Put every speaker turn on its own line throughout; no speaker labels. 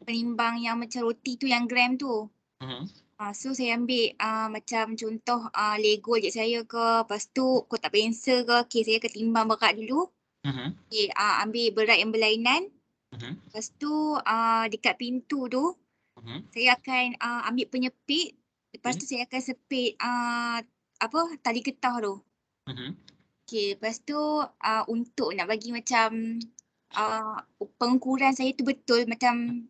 penimbang yang macam roti tu yang gram tu. So saya ambil macam contoh Lego je saya ke, lepas tu kotak pensel ke, okay, saya akan timbang berat dulu. Okay, ambil berat yang berlainan. Lepas tu dekat pintu tu saya akan ambil penyepit. Lepas tu saya akan sepit tali getah tu. Okay, lepas tu untuk nak bagi macam pengukuran saya tu betul, macam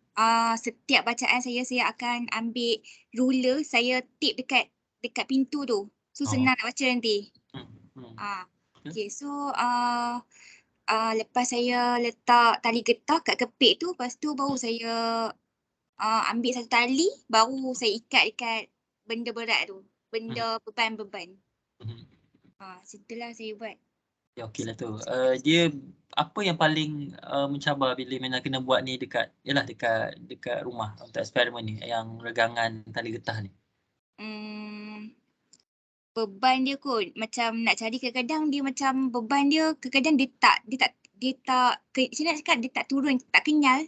setiap bacaan saya akan ambil ruler, saya tip dekat pintu tu. So senang nak baca nanti. Okay, so lepas saya letak tali getah kat kepit tu, lepas tu baru saya ambil satu tali, baru saya ikat dekat benda berat tu, benda beban-beban. Situlah saya buat.
Ya, okey lah tu. Dia apa yang paling mencabar bila Mina kena buat ni dekat rumah untuk eksperimen ni, yang regangan tali getah ni?
Beban dia kot, macam nak cari kadang-kadang dia macam beban dia kadang-kadang dia tak saya nak cakap dia tak turun, tak kenyal.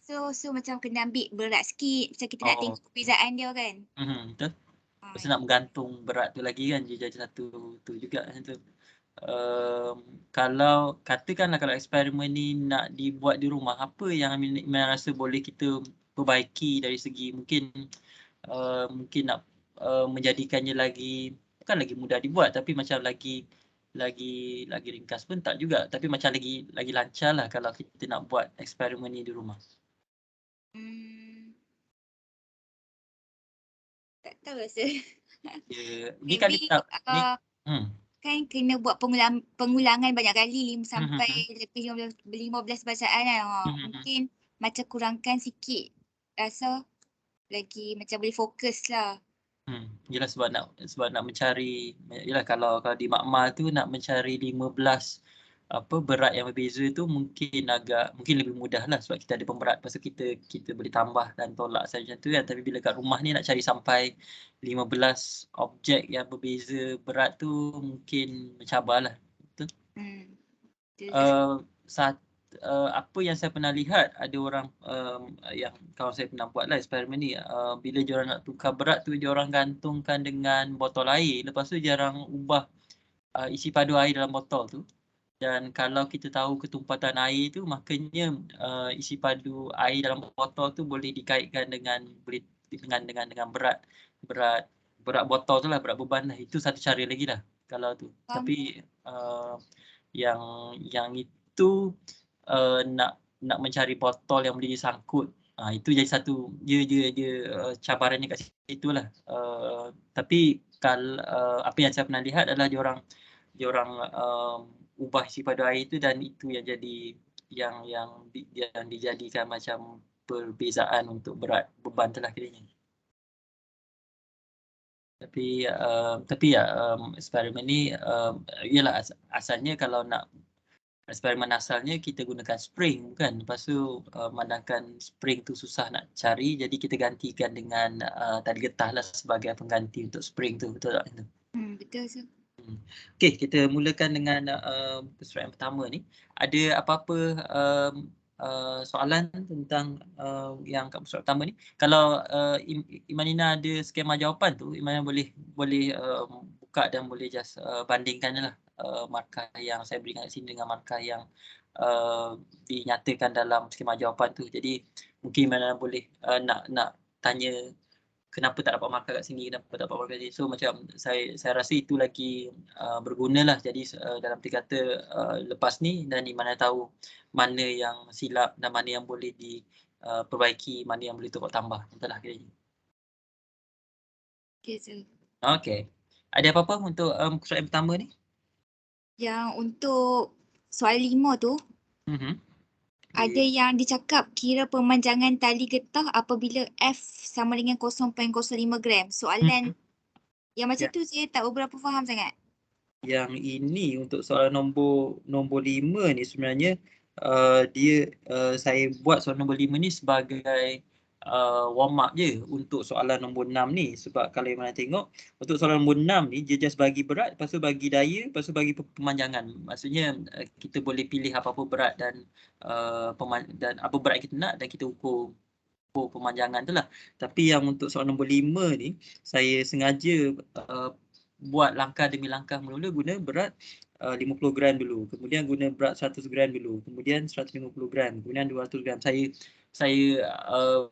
So macam kena ambil berat sikit, macam kita nak tengok perbezaan dia kan.
Betul. Pasal nak bergantung berat tu lagi kan, dia jadi satu tu juga macam tu. Kalau katakanlah kalau eksperimen ni nak dibuat di rumah, apa yang Mina rasa boleh kita perbaiki dari segi mungkin nak menjadikannya lagi, bukan lagi mudah dibuat, tapi macam lagi ringkas pun tak juga, tapi macam lagi lancar lah kalau kita nak buat eksperimen ni di rumah.
Tak tahu rasa.
Ni kan kita
kan kena buat pengulangan banyak kali sampai lebih 15 bacaan kan. Mungkin macam kurangkan sikit, rasa lagi macam boleh fokus lah.
Yelah sebab nak mencari, yelah kalau di makmal tu nak mencari 15 berat yang berbeza tu mungkin lebih mudah lah sebab kita ada pemberat, lepas tu kita boleh tambah dan tolak saja macam tu kan. Tapi bila kat rumah ni nak cari sampai 15 objek yang berbeza berat tu mungkin mencabarlah. Betul? Apa yang saya pernah lihat, ada orang yang kawan saya pernah buat lah eksperimen ni, bila diorang nak tukar berat tu diorang gantungkan dengan botol air, lepas tu diorang ubah isi padu air dalam botol tu, dan kalau kita tahu ketumpatan air tu makanya isi padu air dalam botol tu boleh dikaitkan dengan berat botol tu lah, berat beban lah. Itu satu cara lagi lah kalau tu. Tapi yang itu nak mencari botol yang boleh disangkut, itu jadi satu dia cabarannya kat situ lah. Tapi kalau apa yang saya pernah lihat adalah diorang ubah isi padu air itu, dan itu yang jadi yang dijadikan macam perbezaan untuk berat beban tu lah kiranya. Tapi eksperimen ni ialah asalnya kalau nak eksperimen asalnya kita gunakan spring kan, lepas tu memandangkan spring tu susah nak cari, jadi kita gantikan dengan tali getah lah sebagai pengganti untuk spring tu. Betul tak?
Betul sir.
Okey, kita mulakan dengan soalan pertama ni. Ada apa-apa soalan tentang yang kat soalan pertama ni? Kalau Imanina ada skema jawapan tu, Imanina boleh buka dan boleh just bandingkan je lah markah yang saya berikan kat sini dengan markah yang dinyatakan dalam skema jawapan tu. Jadi mungkin Imanina boleh nak tanya kenapa tak dapat markah kat sini, kenapa tak dapat markah kat sini. So macam saya rasa itu lagi berguna lah. Jadi dalam 3 kata lepas ni, dan Imanina tahu mana yang silap dan mana yang boleh diperbaiki, mana yang boleh tukar tambah. Betul lah kiranya.
Okay sir.
Okay. Ada apa-apa untuk soalan pertama ni?
Yang untuk soalan 5 tu, ada yang dicakap kira pemanjangan tali getah apabila F sama dengan 0.05 gram. Soalan yang macam tu saya tak berapa faham sangat.
Yang ini untuk soalan nombor 5 ni sebenarnya dia saya buat soalan nombor 5 ni sebagai warm up je untuk soalan nombor 6 ni. Sebab kalau yang mana tengok, untuk soalan nombor 6 ni, dia just bagi berat, lepas tu bagi daya, lepas tu bagi pemanjangan. Maksudnya kita boleh pilih apa-apa berat dan apa berat kita nak dan kita ukur pemanjangan tu lah. Tapi yang untuk soalan nombor 5 ni, saya sengaja buat langkah demi langkah. Mula-mula guna berat 50 gram dulu, kemudian guna berat 100 gram dulu, kemudian 150 gram, kemudian 200 gram. Saya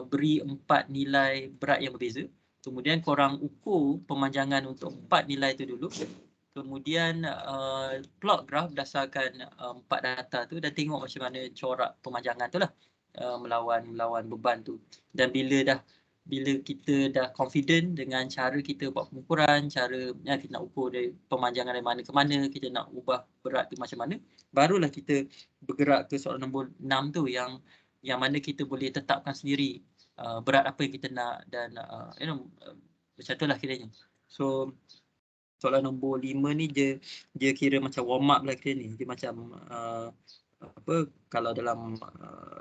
beri 4 nilai berat yang berbeza. Kemudian korang ukur pemanjangan untuk 4 nilai tu dulu. Kemudian plot graf berdasarkan 4 data tu dan tengok macam mana corak pemanjangan tu lah. Melawan beban tu. Dan bila kita dah confident dengan cara kita buat pengukuran, cara kita nak ukur dari pemanjangan dari mana ke mana, kita nak ubah berat tu macam mana, barulah kita bergerak ke soalan nombor 6 tu yang mana kita boleh tetapkan sendiri berat apa yang kita nak dan macam tu lah kiranya. So soalan nombor 5 ni dia kira macam warm up lah kira ni. Dia macam kalau dalam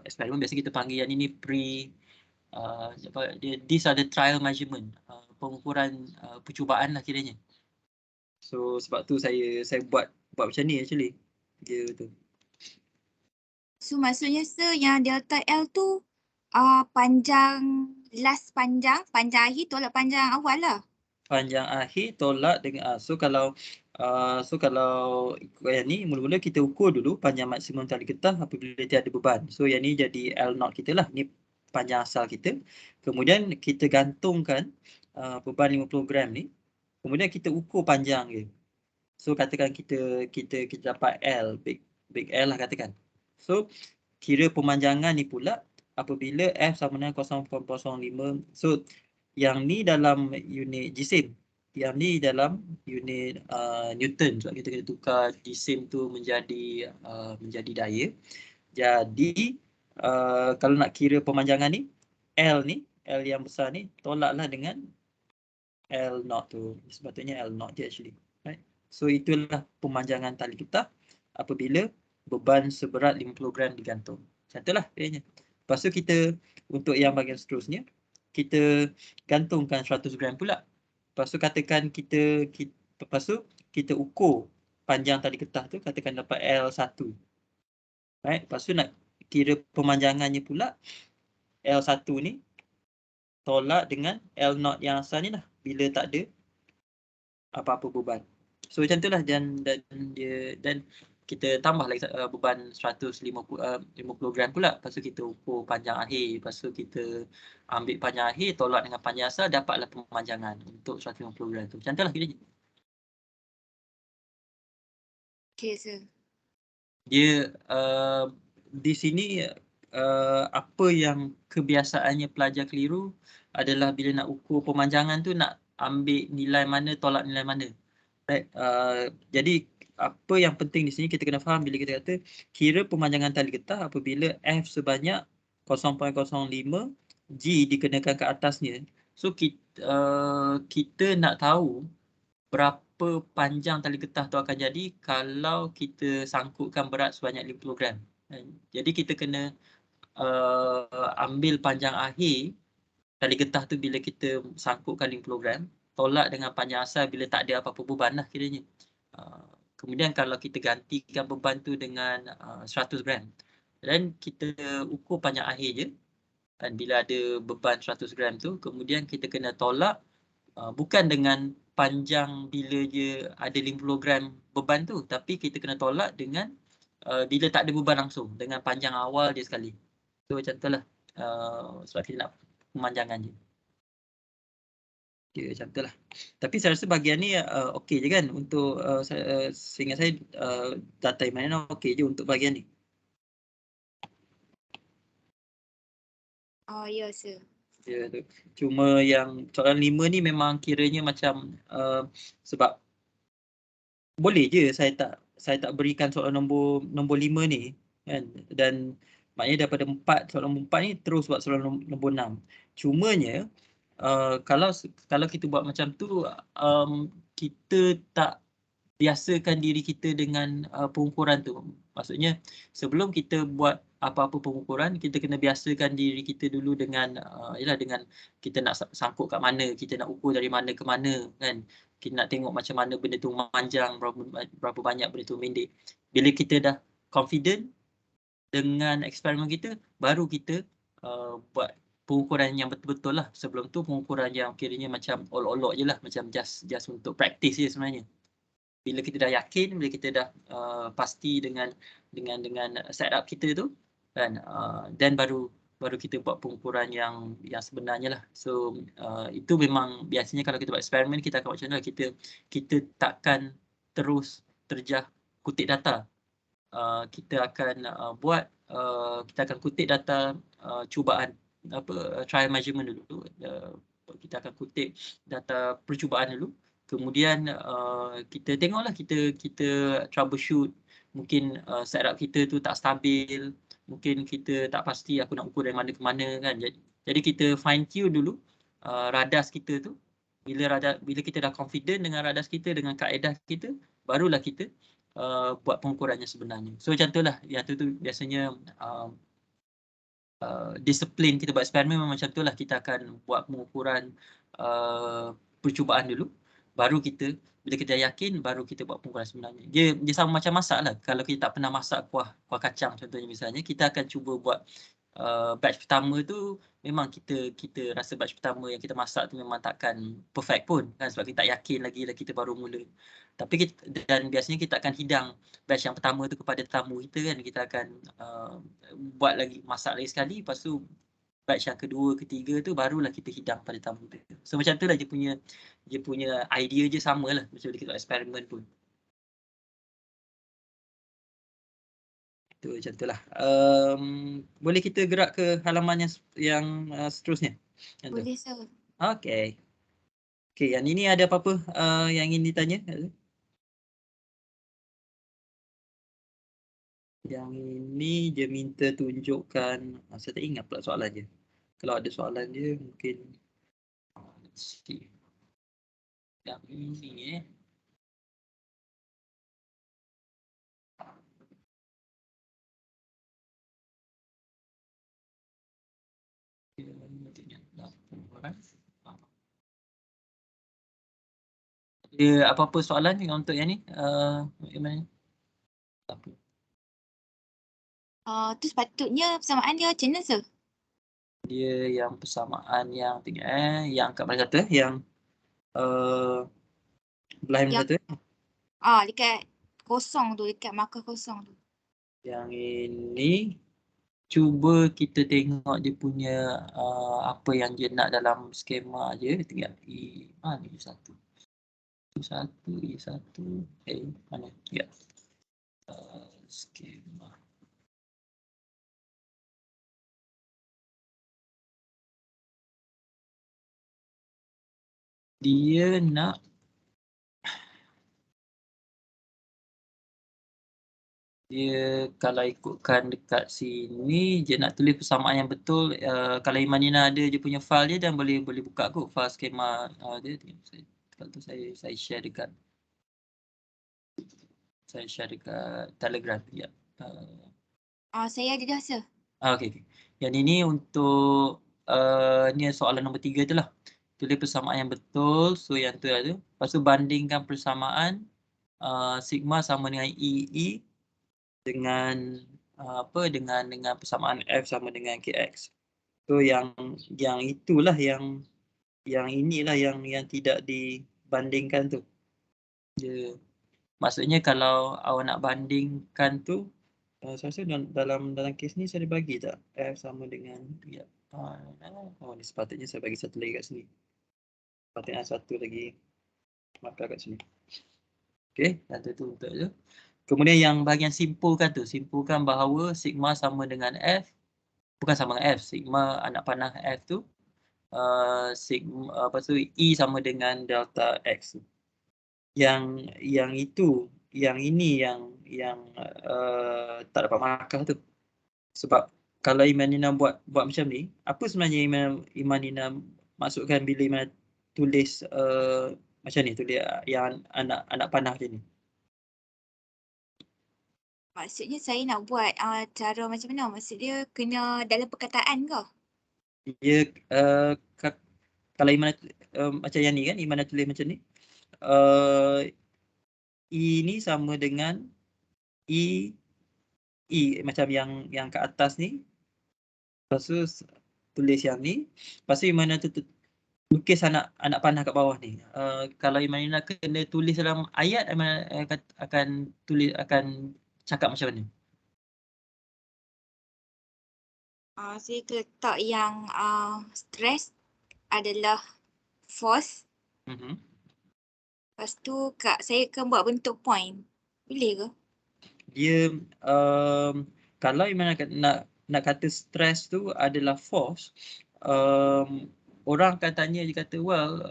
eksperimen biasa kita panggil yang ini these are the trial measurement, pengukuran percubaan lah kiranya. So sebab tu saya buat macam ni actually. Dia tu.
So maksudnya yang delta L tu panjang last panjang akhir tolak panjang awal lah.
Panjang akhir tolak dengan so kalau ikut yang ni, mula-mula kita ukur dulu panjang maksimum tali getah apabila dia ada beban. So yang ni jadi L0 kita lah, ni panjang asal kita. Kemudian kita gantungkan beban 50 gram ni. Kemudian kita ukur panjang dia. So katakan kita dapat L, big L lah katakan. So kira pemanjangan ni pula apabila F sama dengan 0.05. So yang ni dalam unit jisim, yang ni dalam unit Newton. Sebab kita kena tukar jisim tu menjadi daya. Jadi kalau nak kira pemanjangan ni, L yang besar ni tolaklah dengan L0 tu. Sepatutnya L0 je actually. Right? So itulah pemanjangan tali getah apabila beban seberat 50 gram digantung. Macam itulah kayaknya. Lepas tu kita untuk yang bahagian seterusnya, kita gantungkan 100 gram pula. Lepas tu katakan lepas tu kita ukur panjang tali getah tu, katakan dapat L1. Right? Lepas tu nak kira pemanjangannya pula, L1 ni tolak dengan L0 yang asal ni lah, bila tak ada apa-apa beban. So macam itulah dan kita tambah lagi beban 150 gram pula. Lepas tu kita ukur panjang akhir. Lepas tu kita ambil panjang akhir, tolak dengan panjang asal, dapatlah pemanjangan untuk 150 gram tu. Macam itulah kiranya.
Okay, sir.
Dia di sini apa yang kebiasaannya pelajar keliru adalah bila nak ukur pemanjangan tu nak ambil nilai mana, tolak nilai mana. Right? Jadi apa yang penting di sini kita kena faham bila kita kata kira pemanjangan tali getah apabila F sebanyak 0.05 G dikenakan ke atasnya. So kita nak tahu berapa panjang tali getah tu akan jadi kalau kita sangkutkan berat sebanyak 50 gram. Jadi kita kena ambil panjang akhir tali getah tu bila kita sangkutkan 50 gram, tolak dengan panjang asal bila tak ada apa-apa beban lah kiranya. Kemudian kalau kita gantikan beban tu dengan 100 gram dan kita ukur panjang akhir je, dan bila ada beban 100 gram tu, kemudian kita kena tolak bukan dengan panjang bila dia ada 50 gram beban tu, tapi kita kena tolak dengan bila tak ada beban langsung, dengan panjang awal dia sekali. So macam tu lah, sebab kita nak pemanjangan je. Okay, macam tu lah. Tapi saya rasa bahagian ni okey je kan untuk seingat saya data yang mana okey je untuk bahagian ni.
Oh ya, sir.
Ya, tu. Cuma yang soalan 5 ni memang kiranya macam sebab boleh je saya tak berikan soalan nombor 5 ni kan, dan maknanya daripada 4 soalan nombor 4 ni terus buat soalan nombor 6. Cumanya kalau kita buat macam tu kita tak biasakan diri kita dengan pengukuran tu. Maksudnya sebelum kita buat apa-apa pengukuran, kita kena biasakan diri kita dulu dengan dengan kita nak sangkut kat mana, kita nak ukur dari mana ke mana kan. Kita nak tengok macam mana benda tu memanjang, berapa banyak benda tu pendek. Bila kita dah confident dengan eksperimen kita, baru kita buat pengukuran yang betul-betul lah. Sebelum tu pengukuran yang kiranya macam olok-olok je lah, macam just untuk practice je sebenarnya. Bila kita dah yakin, bila kita dah pasti dengan setup kita tu kan, then baru kita buat pengukuran yang sebenarnya lah. So itu memang biasanya kalau kita buat eksperimen, kita akan macam mana, kita takkan terus terjah kutip data. Kita akan kita akan kutip data cubaan trial measurement dulu. Kita akan kutip data percubaan dulu. Kemudian kita tengoklah, kita troubleshoot. Mungkin setup kita tu tak stabil, mungkin kita tak pasti aku nak ukur dari mana ke mana kan. Jadi kita fine tune dulu radas kita tu. Bila kita dah confident dengan radas kita, dengan kaedah kita, barulah kita buat pengukurannya sebenarnya. So macam itulah, yang tu biasanya disiplin kita buat eksperimen memang macam itulah. Kita akan buat pengukuran percubaan dulu, baru kita, bila kita yakin, baru kita buat pengukuran sebenarnya. Dia sama macam masak lah. Kalau kita tak pernah masak kuah kacang contohnya misalnya, kita akan cuba buat batch pertama tu, memang kita rasa batch pertama yang kita masak tu memang takkan perfect pun kan, sebab kita tak yakin lagi lah, kita baru mula. Tapi dan biasanya kita akan hidang batch yang pertama tu kepada tetamu kita kan. Kita akan buat lagi, masak lagi sekali, lepas tu batch yang kedua, ketiga tu barulah kita hidang pada tamu tu. So macam tu lah dia punya idea je sama lah macam kita buat eksperimen pun. Itu macam tu lah. Boleh kita gerak ke halaman yang seterusnya?
Boleh, sir.
Okay. Okay, yang ini ada apa-apa yang ingin ditanya? Yang ini dia minta tunjukkan, saya tak ingat pula soalan dia. Kalau ada soalan dia mungkin yang ini dia apa-apa soalan untuk yang ni? Bagaimana?
Tu sepatutnya persamaan dia macam mana, sir?
Dia yang persamaan yang yang kat mana kata yang belah mana kata?
Dekat kosong tu, dekat markah kosong tu.
Yang ini cuba kita tengok dia punya apa yang dia nak dalam skema je. Tinggal mana satu. satu mana? Ya. Skema. Dia nak kalau ikutkan dekat sini, dia nak tulis persamaan yang betul. Kalau Imanina ada dia punya file dia, dan boleh buka kot file skema dia. Kalau tu saya share dekat Telegram. Ya.
Saya ada dah, sir.
Okay. Yang ini untuk ni soalan nombor 3 tu lah. Tulis persamaan yang betul. So yang tu ada. Lepas tu bandingkan persamaan sigma sama dengan EE dengan dengan persamaan F sama dengan KX. So yang itulah yang inilah yang tidak dibandingkan tu. Maksudnya kalau awak nak bandingkan tu, saya rasa dalam kes ni saya bagi tak F sama dengan ni sepatutnya saya bagi satu lagi kat sini. Sepatutnya satu lagi markah kat sini. Okey, satu tu untuk tu. Kemudian yang bahagian simpulkan tu, simpulkan bahawa sigma sama dengan F, bukan sama dengan F, sigma anak panah F tu, sigma apa tu E sama dengan delta X. Yang ini yang tak dapat markah tu. Sebab kalau Imanina buat macam ni, apa sebenarnya Imanina masukkan bila Imanina tulis macam ni, tulis yang anak panah je ni?
Maksudnya saya nak buat cara macam mana? Maksudnya kena dalam perkataan ke?
Dia kalau Imana macam yang ni kan, Imana tulis macam ni. I ni sama dengan I macam yang kat atas ni. Lepas tu tulis yang ni. Lepas tu Imana lukis anak panah kat bawah ni. Kalau Imana kena tulis dalam ayat, Imana akan cakap macam mana?
Saya letak yang stress adalah force. Lepas tu saya akan buat bentuk point. Boleh ke?
Dia kalau Imana nak kata stress tu adalah force, orang akan tanya, dia kata well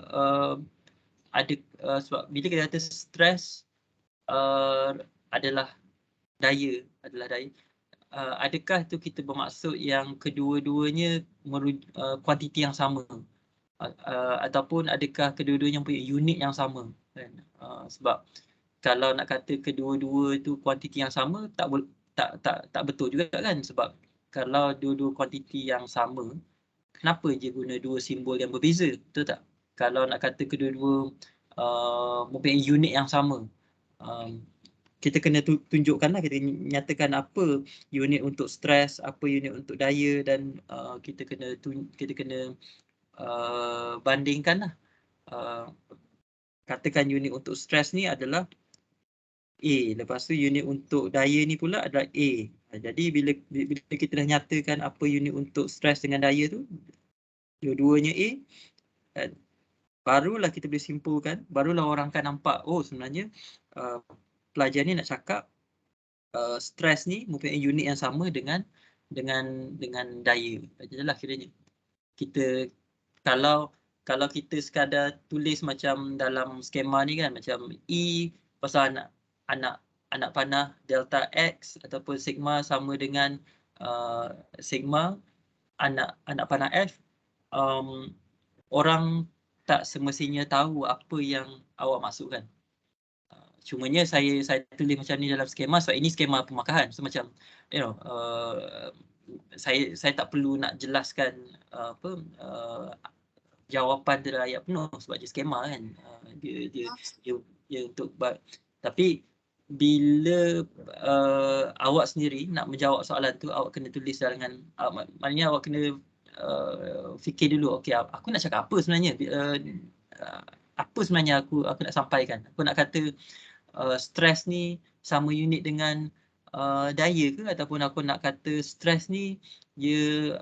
ada sebab bila kita kata stress adalah daya, adakah tu kita bermaksud yang kedua-duanya kuantiti yang sama, ataupun adakah kedua-duanya punya unit yang sama kan? Sebab kalau nak kata kedua-dua tu kuantiti yang sama, tak betul juga kan, sebab kalau dua-dua kuantiti yang sama, kenapa je guna dua simbol yang berbeza, betul tak? Kalau nak kata kedua-dua mempunyai unit yang sama, kita kena tunjukkanlah, kita nyatakan apa unit untuk stres, apa unit untuk daya, dan kita kena bandingkanlah. Katakan unit untuk stres ni adalah A, lepas tu unit untuk daya ni pula adalah A. Jadi bila kita dah nyatakan apa unit untuk stres dengan daya tu, dua-duanya A, barulah kita boleh simpulkan, barulah orang akan nampak, oh sebenarnya pelajar ni nak cakap stres ni mempunyai unit yang sama dengan daya. Jelah kiranya. Kita kalau kita sekadar tulis macam dalam skema ni kan, macam E pasal anak panah delta X ataupun sigma sama dengan sigma anak panah F, orang tak semestinya tahu apa yang awak maksudkan. Cumanya saya tulis macam ni dalam skema sebab ini skema pemakahan. So macam saya tak perlu nak jelaskan jawapan dari ayat penuh sebab dia skema kan. Dia untuk tapi bila awak sendiri nak menjawab soalan tu, awak kena tulis dengan maknanya awak kena fikir dulu, okey aku nak cakap apa sebenarnya, apa sebenarnya aku nak sampaikan. Aku nak kata stres ni sama unit dengan daya ke, ataupun aku nak kata stres ni dia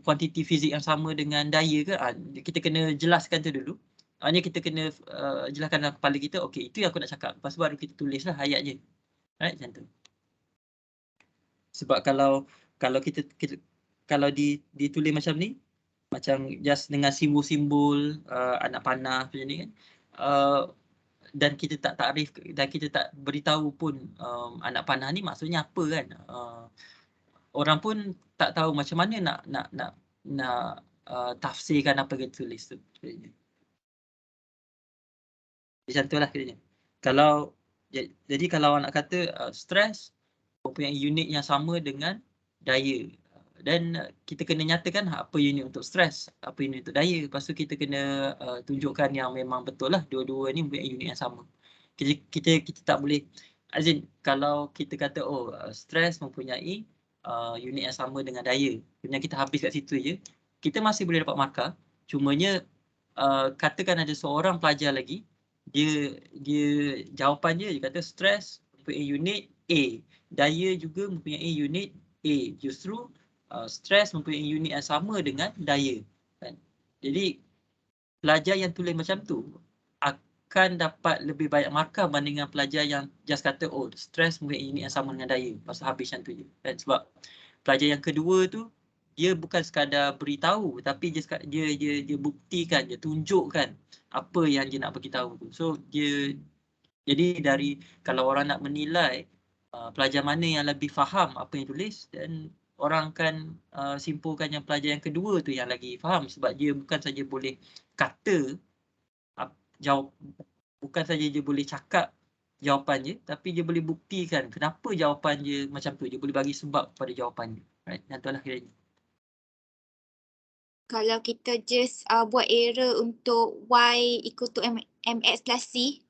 kuantiti fizik yang sama dengan daya ke. Kita kena jelaskan tu dulu. Hanya kita kena jelaskan dalam kepala kita, okey itu yang aku nak cakap, lepas tu baru kita tulislah ayatnya. Right, macam tu. Sebab kalau kita kalau ditulis macam ni, macam just dengan simbol-simbol anak panah macam ni kan, dan kita tak takrif dan kita tak beritahu pun anak panah ni maksudnya apa kan, orang pun tak tahu macam mana nak tafsirkan apa kita tulis tu. Macam tu lah kiranya. Jadi kalau awak nak kata stres mempunyai unit yang sama dengan daya, dan kita kena nyatakan apa unit untuk stres, apa unit untuk daya. Lepas tu kita kena tunjukkan yang memang betul lah dua-dua ni mempunyai unit yang sama. Kita tak boleh, azin kalau kita kata stres mempunyai unit yang sama dengan daya, kemudian kita habis kat situ je, kita masih boleh dapat markah. Cumanya katakan ada seorang pelajar lagi, dia jawapannya dia kata stres mempunyai unit A, daya juga mempunyai unit A. Justru stres mempunyai unit yang sama dengan daya kan? Jadi pelajar yang tulis macam tu akan dapat lebih banyak markah bandingkan pelajar yang just kata stres mempunyai unit yang sama dengan daya, lepas habis macam tu je kan? Sebab pelajar yang kedua tu dia bukan sekadar beritahu, tapi dia buktikan, dia tunjukkan apa yang dia nak bagi tahu tu. So jadi dari kalau orang nak menilai pelajar mana yang lebih faham apa yang tulis, dan orang akan simpulkan yang pelajar yang kedua tu yang lagi faham, sebab dia bukan saja boleh kata jawab, bukan saja dia boleh cakap jawapan je, tapi dia boleh buktikan kenapa jawapan dia macam tu. Dia boleh bagi sebab pada jawapan dia. Right? Dan itulah kiranya.
Kalau kita just buat error untuk y equal to mx plus c,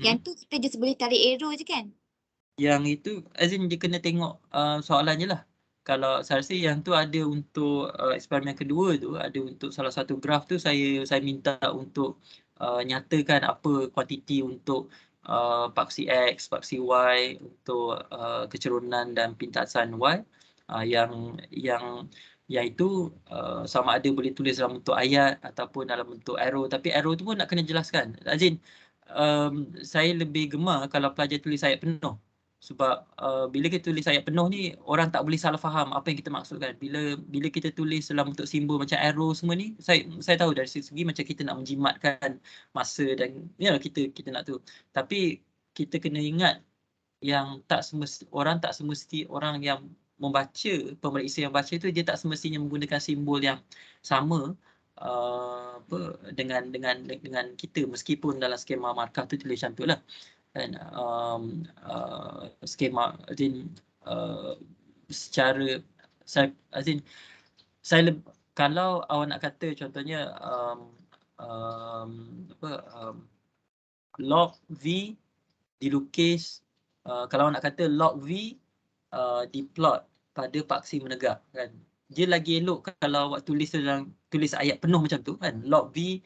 yang tu kita just boleh tarik error je kan?
Yang itu, as in dia kena tengok soalan je lah. Kalau saya rasa yang tu ada untuk eksperimen kedua tu, ada untuk salah satu graf tu saya minta untuk nyatakan apa kuantiti untuk paksi X, paksi Y, untuk kecerunan dan pintasan Y. Yang itu sama ada boleh tulis dalam bentuk ayat ataupun dalam bentuk arrow. Tapi arrow tu pun nak kena jelaskan. Azin, saya lebih gemar kalau pelajar tulis ayat penuh. Sebab bila kita tulis ayat penuh ni, orang tak boleh salah faham apa yang kita maksudkan. Bila kita tulis dalam bentuk simbol macam arrow semua ni, saya tahu dari segi macam kita nak menjimatkan masa dan kita nak tu. Tapi kita kena ingat yang orang tak semesti orang yang membaca, pemeriksa yang baca tu dia tak semestinya menggunakan simbol yang sama dengan kita, meskipun dalam skema markah tu tulis macam tu lah. Dan skema secara saya kalau awak nak kata contohnya log V dilukis, kalau awak nak kata log V diplot pada paksi menegak kan, dia lagi elok kalau awak tulis ayat penuh macam tu kan, log V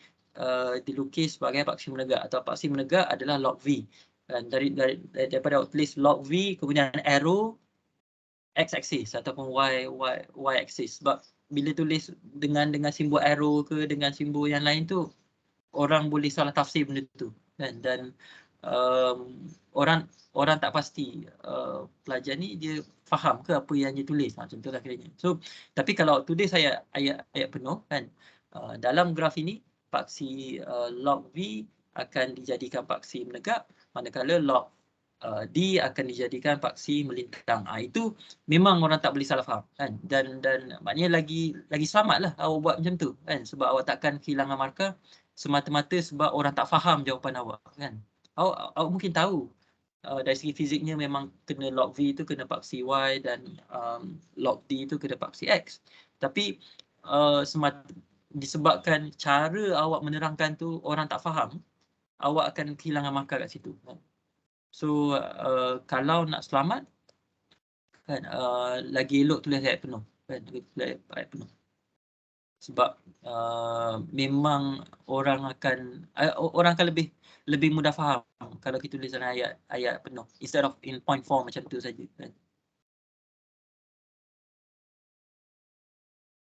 dilukis sebagai paksi menegak, atau paksi menegak adalah log V. Dan daripada awak tulis log V kemudian arrow x-axis ataupun y-axis. Sebab bila tulis dengan simbol arrow ke dengan simbol yang lain tu, orang boleh salah tafsir benda tu dan orang tak pasti pelajar ni dia faham ke apa yang dia tulis macam tu lah kiranya. So tapi kalau tulis ayat penuh kan, dalam graf ini paksi log V akan dijadikan paksi menegak, manakala log D akan dijadikan paksi melintang. Itu memang orang tak boleh salah faham kan, dan maknanya lagi selamatlah awak buat macam tu kan, sebab awak takkan kehilangan markah semata-mata sebab orang tak faham jawapan awak kan. Awak mungkin tahu dari segi fiziknya memang kena log V itu kena paksi Y dan log D itu kena paksi X. Tapi disebabkan cara awak menerangkan tu orang tak faham, awak akan kehilangan markah kat situ kan. So kalau nak selamat kan, lagi elok tulis ayat penuh kan, tulis ayat penuh. Sebab memang orang akan lebih mudah faham kalau kita tulis dalam ayat penuh instead of in point form macam tu saja kan.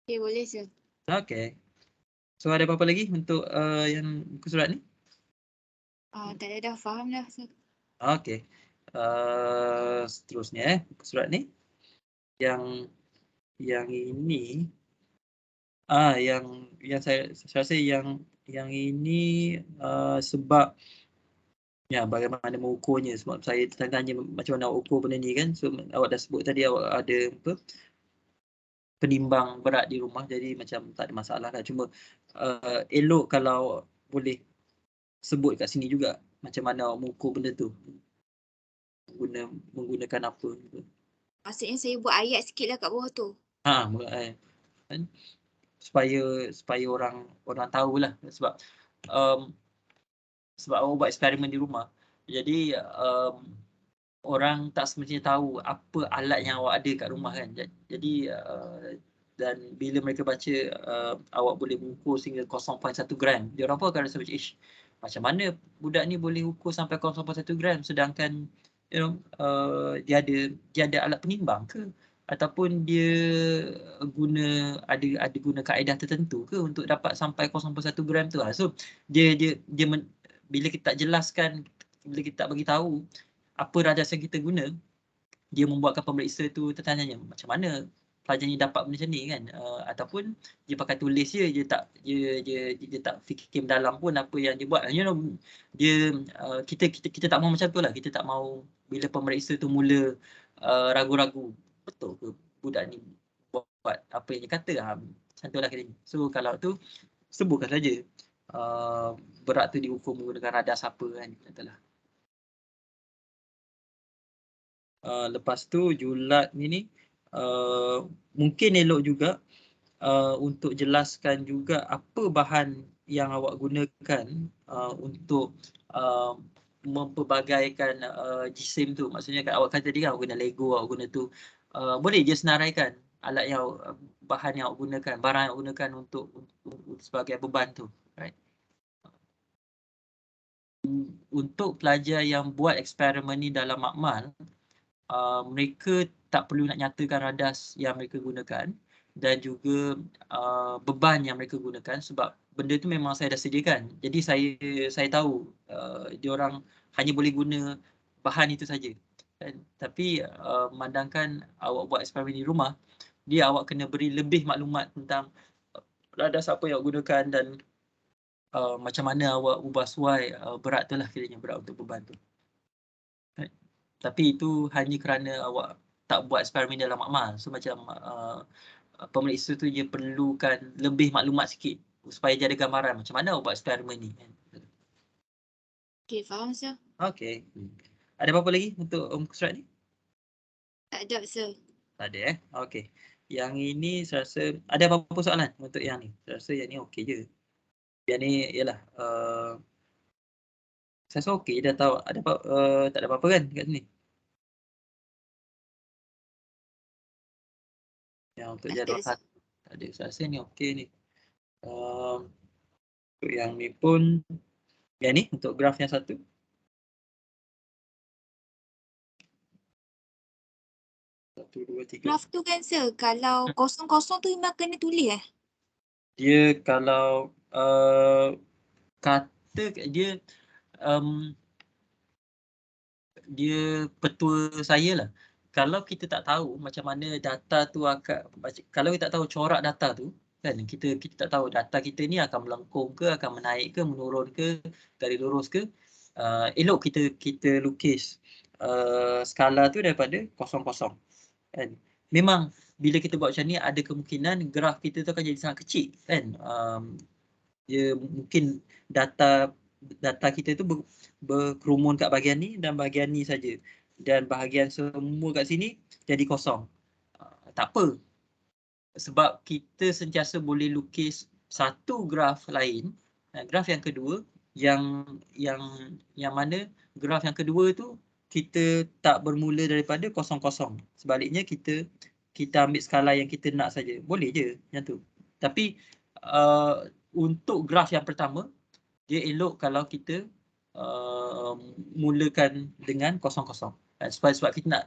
Okay, boleh sir.
Okay. So ada apa-apa lagi untuk yang muka surat ni?
Tak ada, dah faham dah sir.
Okay. Seterusnya muka surat ni yang ini yang saya rasa yang ini sebab ya bagaimana mengukurnya, sebab saya tanya macam mana awak ukur benda ni kan. So awak dah sebut tadi awak ada penimbang berat di rumah, jadi macam tak ada masalah lah. Cuma elok kalau boleh sebut kat sini juga macam mana awak mengukur benda tu, menggunakan apa.
Maksudnya saya buat ayat sikit lah kat bawah tu.
Kan? Supaya orang tahulah, sebab awak buat eksperimen di rumah, jadi orang tak semestinya tahu apa alat yang awak ada kat rumah kan. Jadi dan bila mereka baca awak boleh mengukur sehingga 0.1 gram, dia orang pun akan rasa macam macam mana budak ni boleh ukur sampai 0.1 gram, sedangkan dia ada alat penimbang ke, ataupun dia ada guna kaedah tertentu ke untuk dapat sampai 0.1 gram tu. So dia bila kita tak jelaskan, bila kita tak bagi tahu apa radas yang kita guna, dia membuatkan pemeriksa tu tertanya macam mana pelajar ni dapat benda macam ni kan, ataupun dia pakai tulis dia tak fikir dalam pun apa yang dia buat. Kita tak mahu macam tu lah. Kita tak mahu bila pemeriksa tu mula ragu-ragu betul ke budak ni buat apa yang dia kata, macam tu lah kita. So kalau tu sebutkan saja berat tu diukur menggunakan radas apa kan, katalah. Lepas tu julat ni mungkin elok juga untuk jelaskan juga apa bahan yang awak gunakan untuk mempelbagaikan jisim tu. Maksudnya kat awak kata tadi kan awak guna Lego, awak guna tu. Boleh je senaraikan alat yang bahan yang awak gunakan, barang yang awak gunakan untuk sebagai beban tu. Right? Untuk pelajar yang buat eksperimen ni dalam makmal, mereka tak perlu nak nyatakan radas yang mereka gunakan dan juga beban yang mereka gunakan sebab benda tu memang saya dah sediakan. Jadi saya tahu diorang hanya boleh guna bahan itu saja. Tapi memandangkan awak buat eksperimen di rumah, awak kena beri lebih maklumat tentang radas apa yang awak gunakan dan macam mana awak ubah suai berat tu lah kiranya, berat untuk beban tu. Tapi itu hanya kerana awak tak buat eksperimen dalam makmal. So macam pemeriksa tu dia perlukan lebih maklumat sikit supaya dia ada gambaran macam mana awak buat eksperimen ni.
Okay, faham sir.
Okay. Ada apa-apa lagi untuk muka surat ni?
Tak ada sir.
Tak ada Okay. Yang ini saya rasa ada apa-apa soalan untuk yang ni? Saya rasa yang ni okey je. Yang ni ialah saya rasa okey, dah tahu ada apa, tak ada apa-apa kan kat sini. Yang untuk jadual tak ada. Saya rasa ni okey ni. Untuk yang ni pun, yang ni untuk graf yang satu. Satu, dua, tiga.
Graf tu kan sir, kalau kosong-kosong tu memang kena tulis
Dia kalau kata dia dia petua saya lah. Kalau kita tak tahu macam mana data tu akan, kalau kita tak tahu corak data tu, kan kita tak tahu data kita ni akan melengkung ke, akan menaik ke, menurun ke, garis lurus ke, elok kita lukis skala tu daripada kosong-kosong. Kan? Memang bila kita buat macam ni ada kemungkinan graf kita tu akan jadi sangat kecil, kan? Dia mungkin data kita tu berkerumun kat bahagian ni dan bahagian ni saja, dan bahagian semua kat sini jadi kosong. Tak apa, sebab kita sentiasa boleh lukis satu graf lain, graf yang kedua yang mana graf yang kedua tu kita tak bermula daripada kosong-kosong. Sebaliknya kita ambil skala yang kita nak saja. Boleh je macam tu. Tapi untuk graf yang pertama, dia elok kalau kita mulakan dengan kosong-kosong. Sebab kita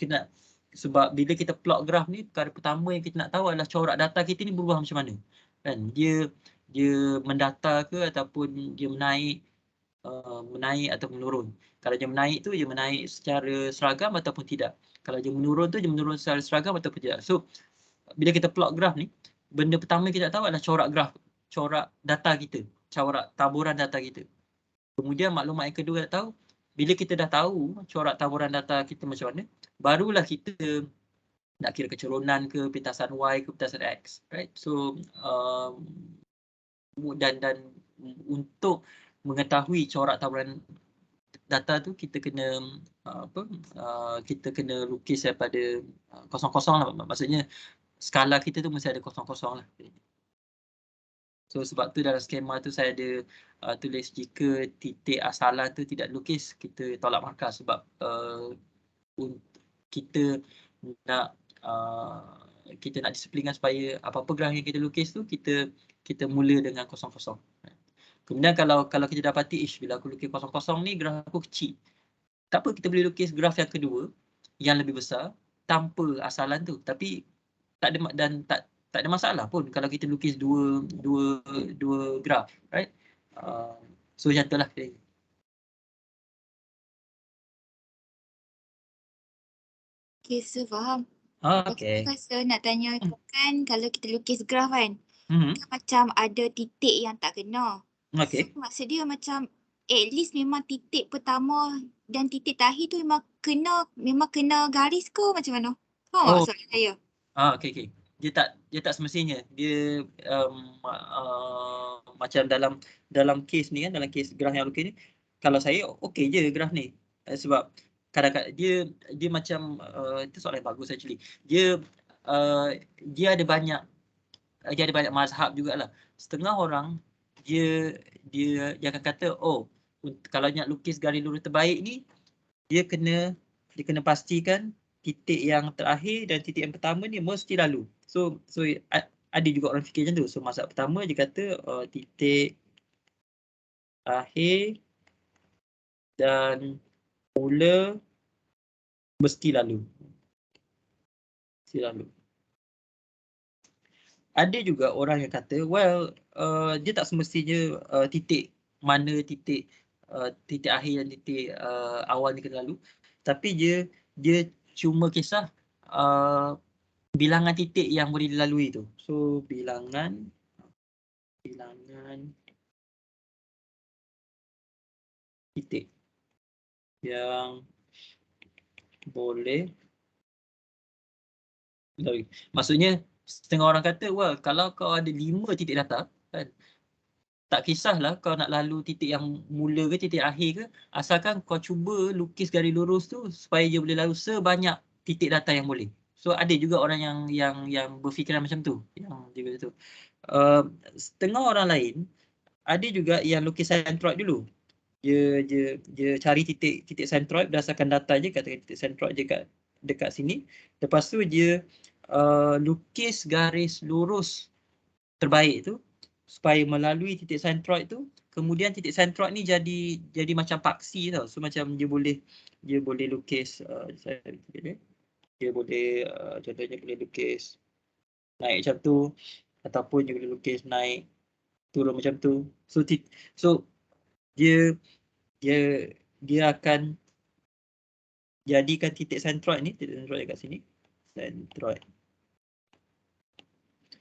nak sebab bila kita plot graf ni, perkara pertama yang kita nak tahu adalah corak data kita ni berubah macam mana. Kan? Dia mendata ke ataupun dia menaik atau menurun. Kalau dia menaik tu, dia menaik secara seragam ataupun tidak. Kalau dia menurun tu, dia menurun secara seragam ataupun tidak. So, bila kita plot graf ni, benda pertama kita tahu adalah corak graf, corak data kita, corak taburan data kita. Kemudian maklumat yang kedua nak tahu, bila kita dah tahu corak taburan data kita macam mana, barulah kita nak kira kecerunan ke, pintasan Y ke, pintasan X. Right? So, dan untuk mengetahui corak taburan data tu, kita kena kita kena lukis daripada kosong-kosong lah. Maksudnya skala kita tu mesti ada kosong-kosong lah. So sebab tu dalam skema tu saya ada tulis jika titik asalan tu tidak lukis, kita tolak markah sebab kita nak disiplinkan supaya apa-apa graf yang kita lukis tu kita mula dengan kosong-kosong. Kemudian kalau kita dapati bila aku lukis kosong-kosong ni graf aku kecil, tak apa, kita boleh lukis graf yang kedua yang lebih besar tanpa asalan tu. Tapi tak ada masalah pun kalau kita lukis dua graf, right? So macam itulah.
Okay, sir, faham.
Okay.
Sir nak tanya kan, kalau kita lukis graf kan, macam ada titik yang tak kena.
Okay.
So, maksud dia macam at least memang titik pertama dan titik terakhir tu memang kena garis ke macam mana? Faham tak soalan saya?
Okay. Dia tak semestinya. Dia macam dalam kes ni kan, dalam kes graf yang lukis ni, kalau saya okey je graf ni. Sebab kadang-kadang dia macam itu soalan yang bagus actually. Dia ada banyak mazhab jugalah. Setengah orang dia akan kata, oh, kalau nak lukis garis lurus terbaik ni, dia kena pastikan titik yang terakhir dan titik yang pertama ni mesti lalu. So ada juga orang fikir macam tu. So mazhab pertama dia kata titik akhir dan mula mesti lalu. Ada juga orang yang kata, well, dia tak semestinya titik akhir dan titik awal ni kena lalu, tapi dia cuma kisah bilangan titik yang boleh dilalui tu. So bilangan titik yang boleh dilalui. Maksudnya setengah orang kata, well, kalau kau ada 5 titik data, kan, tak kisahlah kau nak lalu titik yang mula ke titik akhir ke, asalkan kau cuba lukis garis lurus tu supaya dia boleh lalu sebanyak titik data yang boleh. So ada juga orang yang berfikiran macam tu, yang dia kata tu. Setengah orang lain ada juga yang lukis centroid dulu. Dia cari titik centroid berdasarkan data je, katakan titik centroid je dekat sini. Lepas tu dia lukis garis lurus terbaik tu supaya melalui titik centroid tu. Kemudian titik centroid ni jadi macam paksi tau. So macam dia boleh lukis dia boleh contohnya boleh lukis naik macam tu, ataupun dia boleh lukis naik turun macam tu. So dia akan jadikan titik centroid ni, titik centroid dekat sini,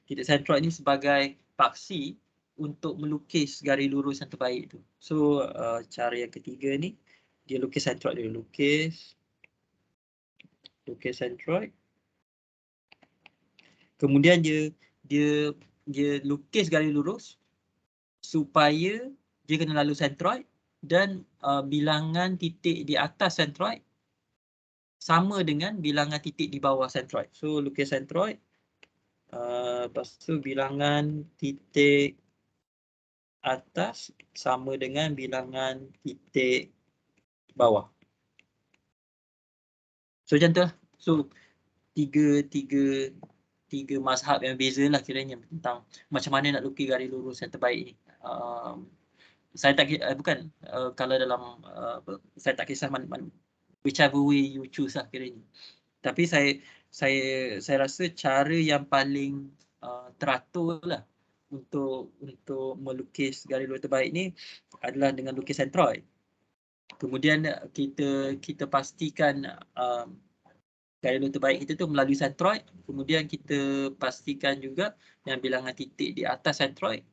titik centroid ni sebagai paksi untuk melukis garis lurus yang terbaik tu. So cara yang ketiga ni, dia lukis centroid dulu, lukis centroid. Kemudian dia lukis garis lurus supaya dia kena lalu centroid dan bilangan titik di atas centroid sama dengan bilangan titik di bawah centroid. So lukis centroid, lepas tu bilangan titik atas sama dengan bilangan titik bawah. So macam tu lah. So tiga mazhab yang beza lah kiranya tentang macam mana nak lukis garis lurus yang terbaik ni. Saya tak bukan kalau dalam saya tak kisah whichever way you choose lah kiranya. Tapi saya rasa cara yang paling teratur lah untuk melukis garis lurus terbaik ni adalah dengan lukis centroid. Kemudian kita pastikan garis lurus terbaik kita tu melalui centroid. Kemudian kita pastikan juga yang bilangan titik di atas centroid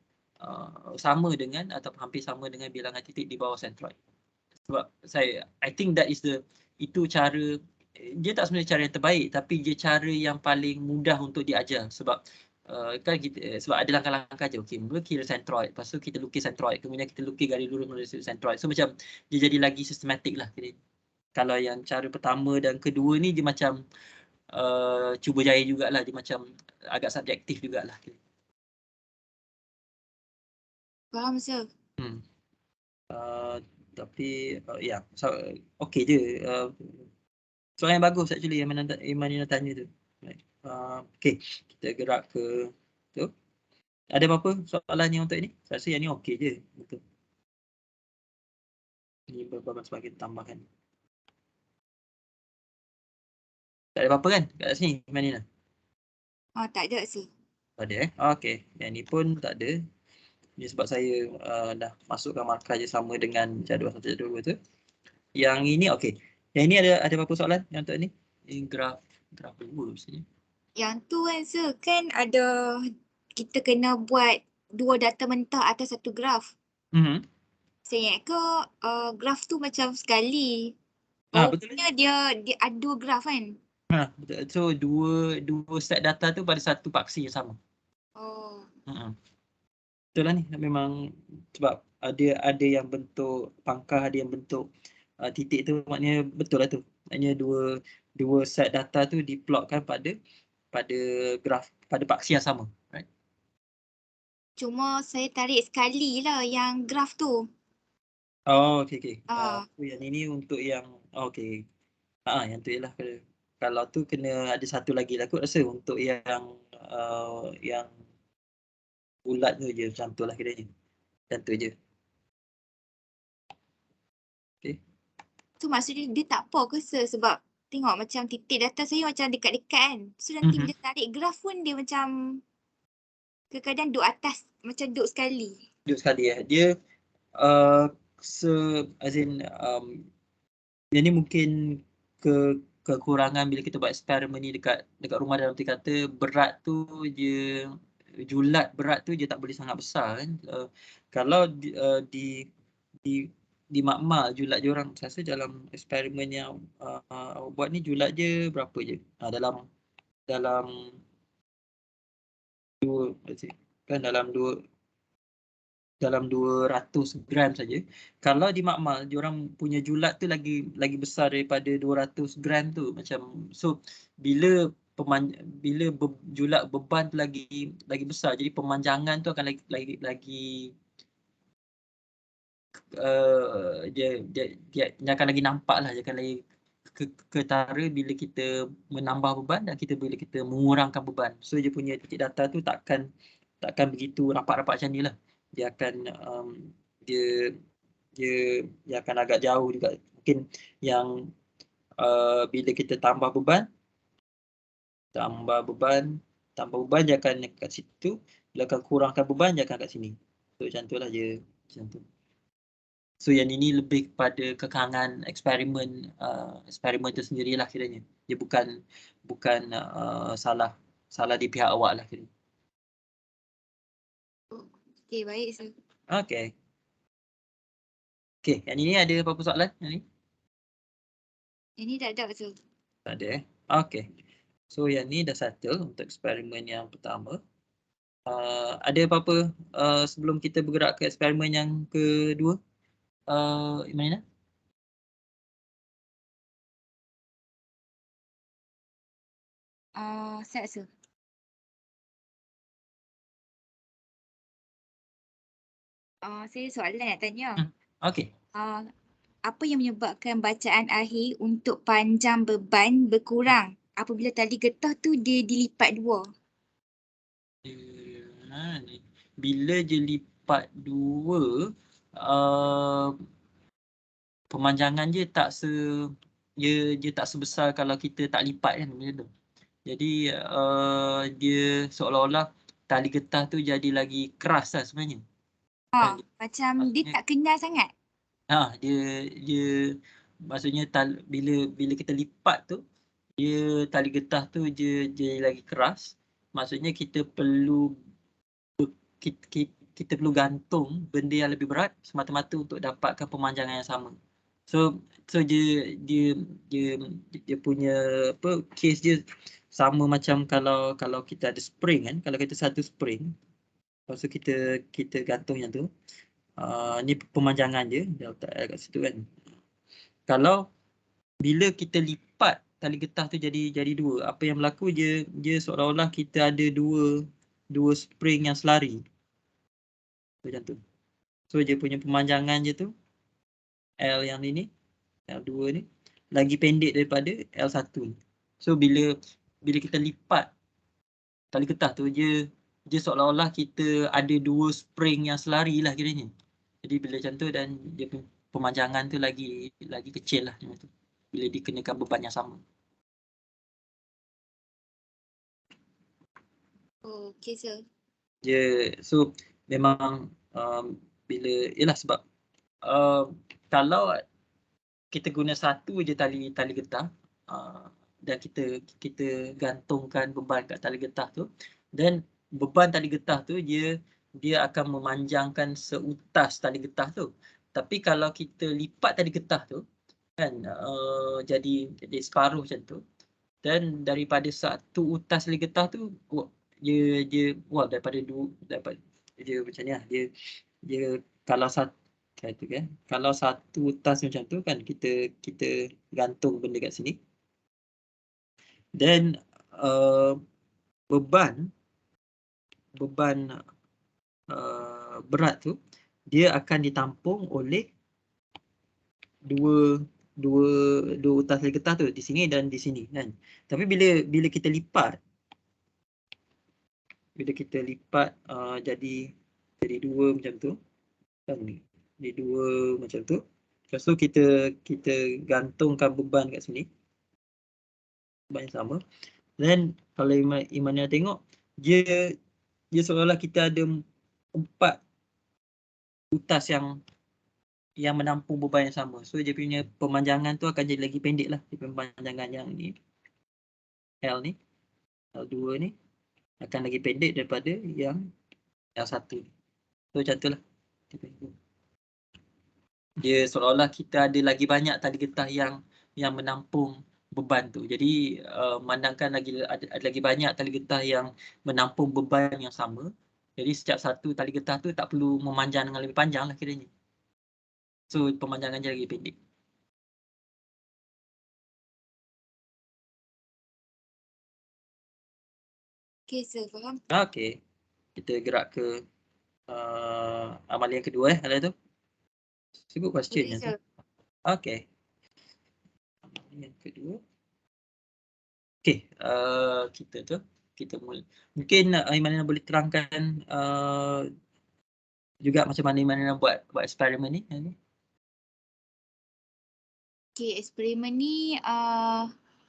sama dengan atau hampir sama dengan bilangan titik di bawah centroid. Sebab I think that is itu cara, dia tak sebenarnya cara yang terbaik, tapi dia cara yang paling mudah untuk diajar. Sebab kan sebab ada langkah-langkah je. Okey, mula kira centroid, lepas tu kita lukis centroid, kemudian kita lukis garis lurus melalui centroid. So macam dia jadi lagi sistematik lah. Kalau yang cara pertama dan kedua ni dia macam cuba jaya jugalah, dia macam agak subjektif jugalah.
Faham, Sir?
Tapi ya, okey je. Soalan yang bagus actually yang Imanina tanya tu. Okey, kita gerak ke tu. Ada apa-apa soalannya untuk ini? Saya rasa yang ni okey je. Betul. Ini beberapa sebagai tambahan. Tak ada apa-apa kan kat sini, Imanina?
Tak ada, Sir.
Tak ada okey. Yang ni pun tak ada. Ini sebab saya dah masukkan markah je sama dengan jadual 1, jadual 2 tu. Yang ini okey. Yang ini ada apa-apa soalan yang untuk ni? Ini graf 2 mestinya.
Yang tu kan, Sir, kan ada kita kena buat 2 data mentah atas satu graf. Saya ingat ke graf tu macam sekali.
Betul.
Dia ada 2 graf kan?
Betul. So dua set data tu pada satu paksi yang sama. Betul lah ni, memang sebab ada yang bentuk pangkah, ada yang bentuk titik tu, maknanya betul lah tu. Maknanya dua set data tu diplotkan pada graf, pada paksi yang sama, right?
Cuma saya tarik sekali lah yang graf tu.
Oh, okey.
Ah.
Yang ini untuk yang okey. Yang tu ialah kalau tu kena ada satu lagi lah kot rasa untuk yang bulat tu je, macam tu lah kiranya. Macam tu je. Okey.
So maksudnya dia tak apa ke sir? Sebab tengok macam titik data saya macam dekat-dekat kan. So nanti bila tarik graf pun dia macam kadang-kadang duduk atas, macam duduk sekali.
Duduk sekali dia as in yang ni mungkin kekurangan bila kita buat eksperimen ni dekat rumah dalam arti kata berat tu dia, julat berat tu dia tak boleh sangat besar kan. Kalau di makmal julat dia orang, saya rasa dalam eksperimen yang buat ni julat je berapa je, dalam 200 gram saja. Kalau di makmal diorang punya julat tu lagi besar daripada 200 gram tu, macam so bila julat beban tu lagi besar, jadi pemanjangan tu akan lagi dia akan lagi nampak lah, dia akan lagi ketara bila kita menambah beban dan bila kita mengurangkan beban. So dia punya titik data tu takkan begitu rapat-rapat macam ni lah. Dia akan dia akan agak jauh juga. Mungkin yang bila kita tambah beban dia akan kat situ, bila akan kurangkan beban dia akan kat sini. So macam tu lah dia, macam tu. So yang ini lebih kepada kekangan eksperimen tu sendirilah kiranya. Dia bukan salah di pihak awak lah kiranya.
Okey, baik sir.
Okey, yang ini ada apa-apa soalan yang ni?
Ini dah ada sir.
Tak ada Okey. So yang ni dah settle untuk eksperimen yang pertama. Ada apa-apa sebelum kita bergerak ke eksperimen yang kedua? Imanina?
Siap sir. Saya soalan nak tanya.
Okey.
Apa yang menyebabkan bacaan akhir untuk panjang beban berkurang apabila tali getah tu dia dilipat dua?
Bila dia lipat dua, pemanjangan dia tak sebesar kalau kita tak lipat kan, macam tu. Jadi dia seolah-olah tali getah tu jadi lagi keras lah sebenarnya.
Macam dia tak kenyal sangat.
Dia maksudnya bila kita lipat tu, dia tali getah tu dia lagi keras. Maksudnya kita perlu gantung benda yang lebih berat semata-mata untuk dapatkan pemanjangan yang sama. So dia punya case dia sama macam kalau kita ada spring kan, kalau kita satu spring, lepas tu kita gantung yang tu, ni pemanjangan dia letak kat situ kan. Kalau bila kita lipat tali getah tu jadi dua, apa yang berlaku dia seolah-olah kita ada dua spring yang selari macam tu. So dia punya pemanjangan je tu, L yang ni, L2 ni lagi pendek daripada L1 ni. So bila kita lipat tali getah tu, dia seolah-olah kita ada dua spring yang selari lah kiranya. Jadi bila macam tu, dan dia pemanjangan tu lagi kecil lah macam tu, bila dikenakan beban yang sama.
Okey sir.
So memang bila ialah sebab kalau kita guna satu je tali getah dan kita gantungkan beban kat tali getah tu, dan beban tali getah tu dia akan memanjangkan seutas tali getah tu. Tapi kalau kita lipat tali getah tu kan, jadi separuh macam tu, dan daripada satu utas tali getah tu dia daripada dia macam ni lah, dia kalau Itu kan. Kalau satu tas macam tu kan kita gantung benda kat sini. Dan beban berat tu dia akan ditampung oleh dua utas tali getah tu di sini dan di sini kan. Tapi bila kita lipat jadi dua macam tu kan, jadi dua macam tu. Lepas tu kita gantungkan beban kat sini, beban yang sama. Dan kalau Imania tengok, dia seolah-olah kita ada 4 utas yang menampung beban yang sama. So dia punya pemanjangan tu akan jadi lagi pendek lah. Dia pemanjangan yang ni, L ni, L2 ni akan lagi pendek daripada yang satu. So macam tu lah. Dia seolah-olah kita ada lagi banyak tali getah yang menampung beban tu. Jadi memandangkan ada lagi banyak tali getah yang menampung beban yang sama. Jadi setiap satu tali getah tu tak perlu memanjang dengan lebih panjang lah kiranya. So pemanjangannya lagi pendek.
Okay, sir, faham.
Okay. Kita gerak ke amalan yang kedua ada tu. Sebut question yang tu. Okay. Amalan yang kedua. Okay, kita mungkin Imanina boleh terangkan juga macam mana Imanina buat eksperimen ni.
Okay, eksperimen ni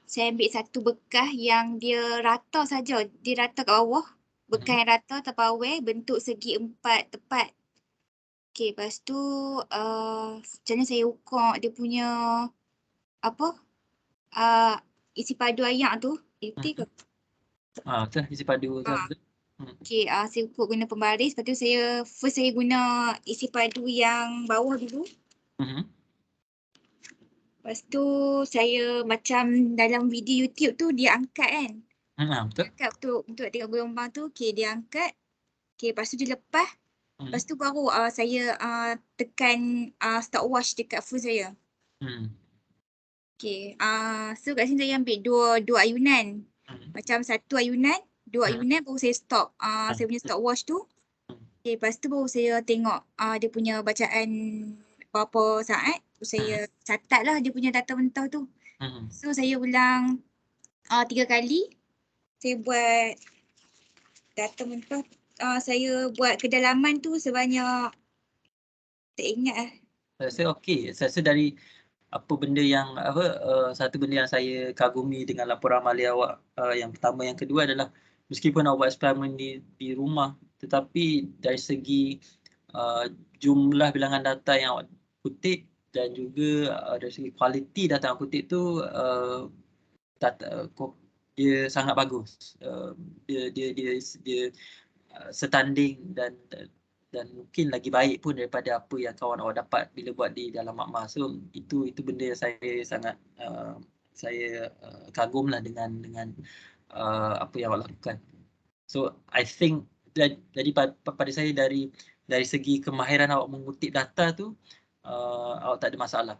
saya ambil satu bekas yang dia rata saja, dia rata kat bawah. Bekas yang rata terpawai, bentuk segi 4 tepat. Okay, lepas tu macam mana saya ukur dia punya isi padu ayak tu. Betul ke?
Betul, isi padu.
Okay, saya ukur guna pembaris. Lepas tu saya guna isi padu yang bawah dulu. Lepas tu saya macam dalam video YouTube tu dia angkat kan.
Betul.
Dia angkat untuk tengok gelombang tu. Okay, dia angkat. Okay, lepas tu dia lepas. Lepas tu baru saya tekan stopwatch dekat phone saya. Okay, so kat sini saya ambil dua ayunan. Macam satu ayunan, 2 ayunan baru saya stop. Saya punya stopwatch tu. Okay, lepas tu baru saya tengok dia punya bacaan berapa saat. Saya catat lah dia punya data mentah tu. So saya ulang 3 kali. Saya buat data mentah. Saya buat kedalaman tu sebanyak, tak ingat lah.
Saya rasa okey. Saya rasa dari satu benda yang saya kagumi dengan laporan amalia awak yang pertama, yang kedua adalah meskipun awak buat eksperimen di rumah, tetapi dari segi jumlah bilangan data yang awak kutip dan juga dari segi kualiti data yang kutip tu dia sangat bagus. Dia setanding dan mungkin lagi baik pun daripada apa yang kawan awak dapat bila buat di dalam makmal. So itu benda yang saya sangat kagumlah dengan apa yang awak lakukan. So I think jadi pada saya dari segi kemahiran awak mengutip data tu awak tak ada masalah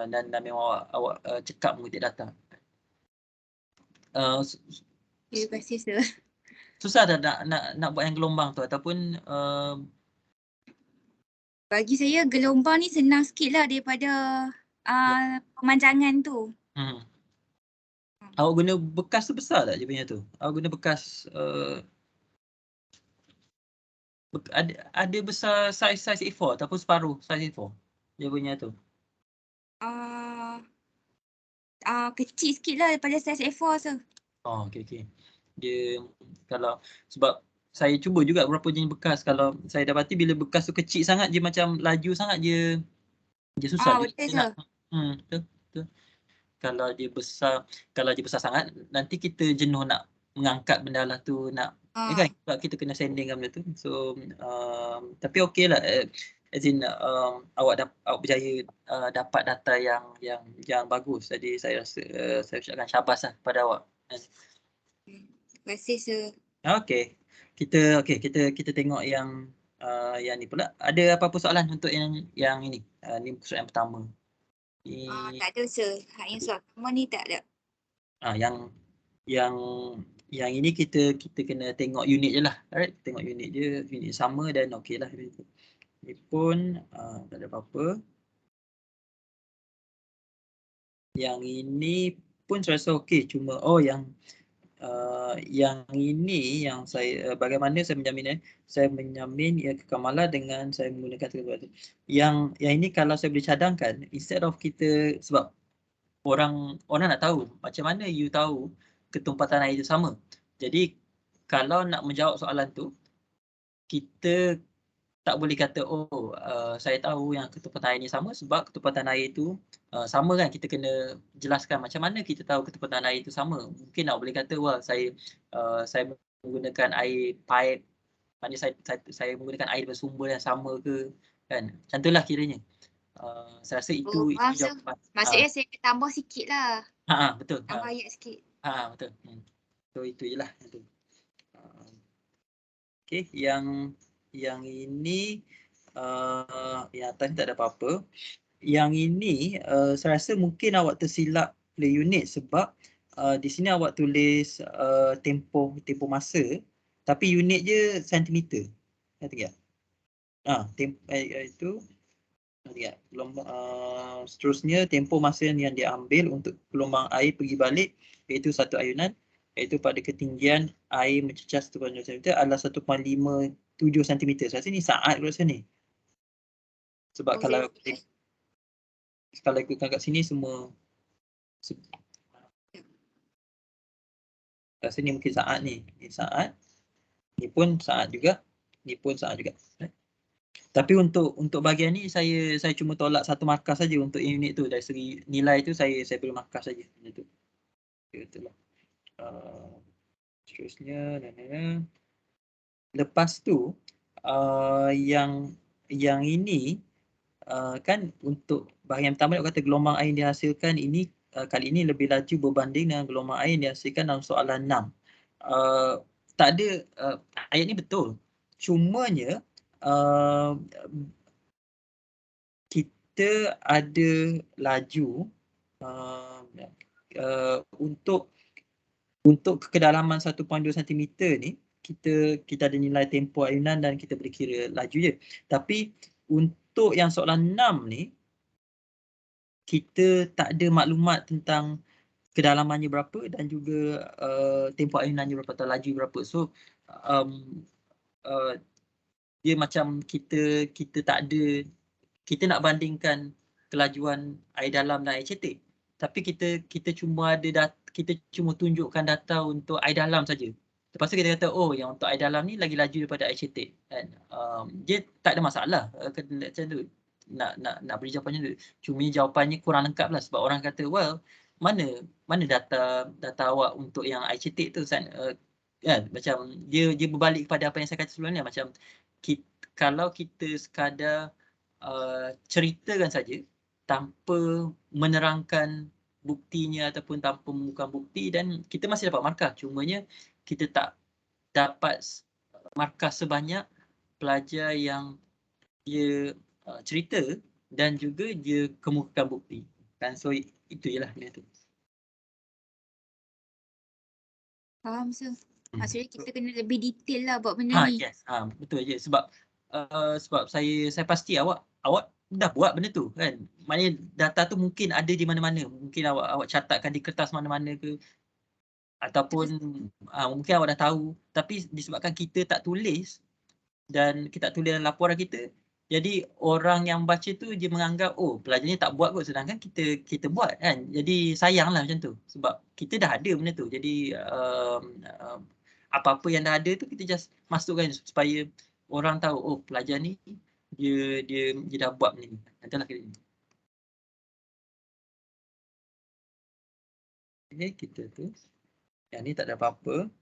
dan memang awak cekap mengutip data.
Terima kasih, sir.
Susah tak nak buat yang gelombang tu ataupun
bagi saya gelombang ni senang sikit lah daripada pemanjangan tu.
Awak guna bekas tu besar tak dia punya tu? Awak guna bekas ada besar saiz A4 ataupun separuh saiz A4 dia punya tu?
Kecil sikit lah daripada saiz A4 tu.
Okay. Dia kalau sebab saya cuba juga beberapa jenis bekas, kalau saya dapati bila bekas tu kecil sangat dia macam laju sangat dia susah.
Betul,
betul. Kalau dia besar sangat nanti kita jenuh nak mengangkat benda lah tu kan, sebab kita kena sanding benda tu. So tapi okeylah, as in awak berjaya dapat data yang bagus. Jadi saya rasa saya ucapkan syabas lah pada awak.
Terima kasih, sir.
Okey. Kita tengok yang Yang ni pula, ada apa-apa soalan untuk yang ini? Ni soalan yang pertama.
Tak ada sir. Yang soalan pertama ni tak ada.
Yang ini kita kena tengok unit je lah. Alright, tengok unit je, unit sama dan okey lah. Ni pun tak ada apa-apa. Yang ini pun saya rasa okey, cuma yang ini yang saya bagaimana saya menjamin ia kekamalan dengan saya menggunakan sesuatu. Yang ini kalau saya boleh cadangkan, instead of kita, sebab orang nak tahu macam mana you tahu ketumpatan air itu sama. Jadi kalau nak menjawab soalan tu, kita tak boleh kata saya tahu yang ketumpatan air ni sama sebab ketumpatan air itu sama kan. Kita kena jelaskan macam mana kita tahu ketumpatan air itu sama. Mungkin nak boleh kata saya menggunakan air pipe, maknanya saya menggunakan air bersumber yang sama ke kan. Macam itulah kiranya. Saya rasa itu jawapan.
Maksudnya saya tambah sikit lah.
Betul.
Tambah ayat sikit.
Betul. So itu je lah. Okey, yang ini yang atas tak ada apa-apa. Yang ini saya rasa mungkin awak tersilap play unit sebab di sini awak tulis tempoh masa tapi unit je sentimeter. Ingat tak? Itu seterusnya tempoh masa yang diambil untuk gelombang air pergi balik iaitu satu ayunan, iaitu pada ketinggian air mencecah 1.5 cm adalah 1.57 cm. Saya rasa ni saat kot rasa ni. Sebab kalau ikutkan kat sini semua rasa ni mungkin saat ni. Ni saat. Ni pun saat juga. Ni pun saat juga. Tapi untuk bahagian ni saya cuma tolak satu markah saja untuk unit tu. Dari segi nilai tu saya beri markah saja. Itu. Itulah. Seterusnya lepas tu yang ini kan untuk bahagian pertama nak kata gelombang air yang dihasilkan ini kali ini lebih laju berbanding dengan gelombang air yang dihasilkan dalam soalan 6. Tak ada ayat ni betul. Cumanya kita ada laju untuk kedalaman 1.2 cm ni kita ada nilai tempoh ayunan dan kita boleh kira laju je. Tapi untuk yang soalan 6 ni kita tak ada maklumat tentang kedalamannya berapa dan juga tempoh ayunannya berapa atau laju berapa. So dia macam kita tak ada, kita nak bandingkan kelajuan air dalam dan air cetek. Tapi kita cuma kita cuma tunjukkan data untuk air dalam saja. Lepas tu kita kata yang untuk air dalam ni lagi laju daripada air cetek kan. Dia tak ada masalah macam tu. Nak beri jawapannya tu. Cuma jawapannya kurang lengkap lah sebab orang kata mana data awak untuk yang air cetek tu kan. Macam dia berbalik kepada apa yang saya kata sebelum ni, macam kalau kita sekadar ceritakan saja tanpa menerangkan buktinya ataupun tanpa membuka bukti, dan kita masih dapat markah. Cumanya kita tak dapat markah sebanyak pelajar yang dia cerita dan juga dia kemukakan bukti kan. So itu je lah dia tu.
Faham sir. Maksudnya kita kena lebih detail lah buat benda ni.
Yes. Betul je sebab saya pasti awak dah buat benda tu kan. Maknanya data tu mungkin ada di mana-mana. Mungkin awak catatkan di kertas mana-mana ke, ataupun mungkin awak dah tahu tapi disebabkan kita tak tulis dan kita tak tulis dalam laporan kita, jadi orang yang baca tu dia menganggap pelajar ni tak buat kot, sedangkan kita buat kan. Jadi sayanglah macam tu sebab kita dah ada benda tu. Jadi apa-apa yang dah ada tu kita just masukkan supaya orang tahu pelajar ni dia dah buat benda ni. Nantilah kita ni. Okay, kita tu. Yang ni tak ada apa-apa.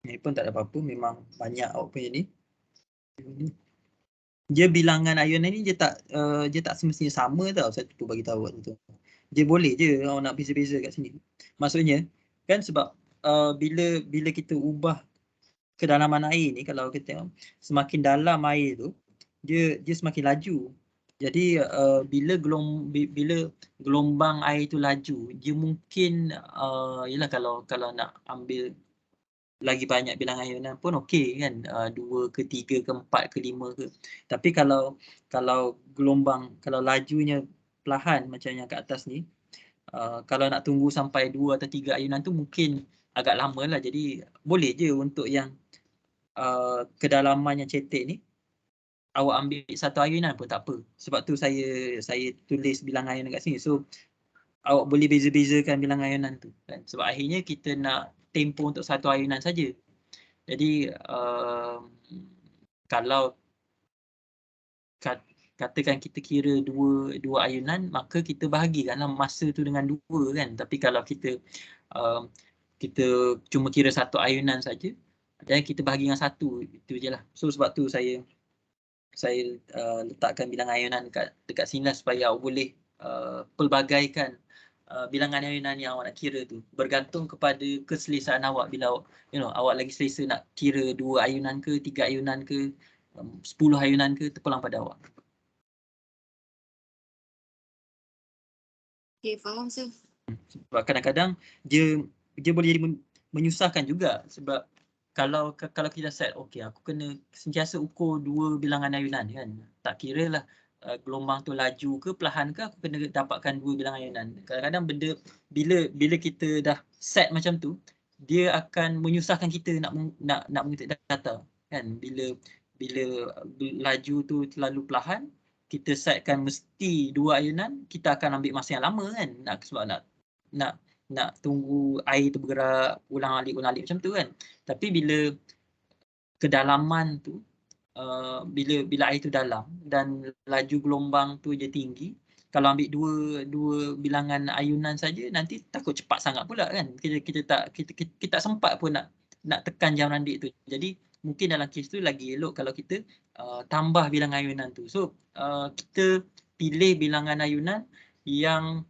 Ni pun tak ada apa-apa. Memang banyak awak punya ni. Dia bilangan ayunan ni dia tak semestinya sama tau. Saya cuba bagi tahu awak tu. Dia boleh je awak nak beza-beza kat sini. Maksudnya kan sebab bila kita ubah kedalaman air ni kalau kita tengok semakin dalam air tu dia semakin laju. Jadi bila gelombang air tu laju, dia mungkin yalah kalau nak ambil lagi banyak bilangan ayunan pun okey kan, 2 ke 3 ke 4 ke 5 ke. Tapi kalau lajunya perlahan macam yang kat atas ni, kalau nak tunggu sampai 2 atau 3 ayunan tu mungkin agak lama lah. Jadi boleh je untuk yang kedalaman yang cetek ni awak ambil satu ayunan pun tak apa. Sebab tu saya tulis bilangan ayunan kat sini. So awak boleh beza-bezakan bilangan ayunan tu kan. Sebab akhirnya kita nak tempoh untuk satu ayunan saja. Jadi kalau katakan kita kira dua ayunan, maka kita bahagikanlah masa tu dengan 2 kan. Tapi kalau kita cuma kira satu ayunan saja, dan kita bahagi dengan 1, itu je lah. So sebab tu saya letakkan bilangan ayunan dekat sini lah, supaya awak boleh pelbagaikan bilangan ayunan yang awak nak kira tu, bergantung kepada keselesaan awak. Bila awak lagi selesa nak kira 2 ayunan ke, 3 ayunan ke, 10 ayunan ke, terpulang pada awak.
Okay, faham sir.
Sebab kadang-kadang dia boleh jadi menyusahkan juga, sebab kalau kita set okey, aku kena sentiasa ukur 2 bilangan ayunan kan, tak kira lah gelombang tu laju ke perlahan ke, aku kena dapatkan 2 bilangan ayunan. Kadang-kadang benda bila kita dah set macam tu, dia akan menyusahkan kita nak mengutip data kan. Bila laju tu terlalu perlahan, kita setkan mesti 2 ayunan, kita akan ambil masa yang lama kan, sebab nak tunggu air tu bergerak ulang-alik macam tu kan. Tapi bila kedalaman tu, bila air tu dalam dan laju gelombang tu je tinggi, kalau ambil dua bilangan ayunan saja, nanti takut cepat sangat pula kan. Kita tak sempat pun nak tekan jam randik tu. Jadi mungkin dalam kes tu lagi elok kalau kita tambah bilangan ayunan tu. So kita pilih bilangan ayunan yang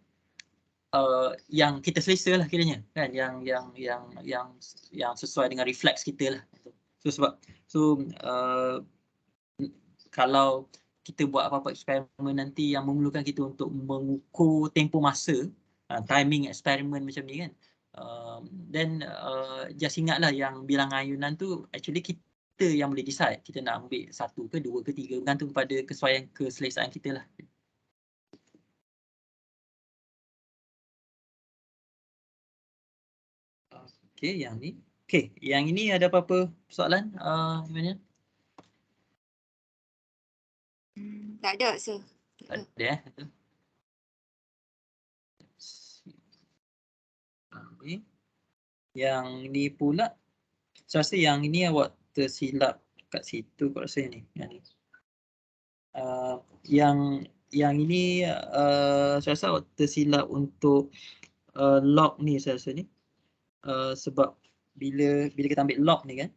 kita selesa lah kiranya kan, yang sesuai dengan refleks kita lah. So kalau kita buat apa-apa eksperimen nanti yang memerlukan kita untuk mengukur tempoh masa, timing eksperimen macam ni kan, then just ingatlah yang bilangan ayunan tu actually kita yang boleh decide kita nak ambil 1 ke 2 ke 3, bergantung pada keselesaan kita lah. Okey, yang ni. Okey, yang ini ada apa-apa soalan? Mana?
Tak ada, sir.
Tak ada Yang ni pula, saya rasa yang ini awak tersilap kat situ kot rasa ni. Yang ni. Yang ini saya rasa awak tersilap untuk log ni saya rasa ni. Sebab bila kita ambil log ni kan,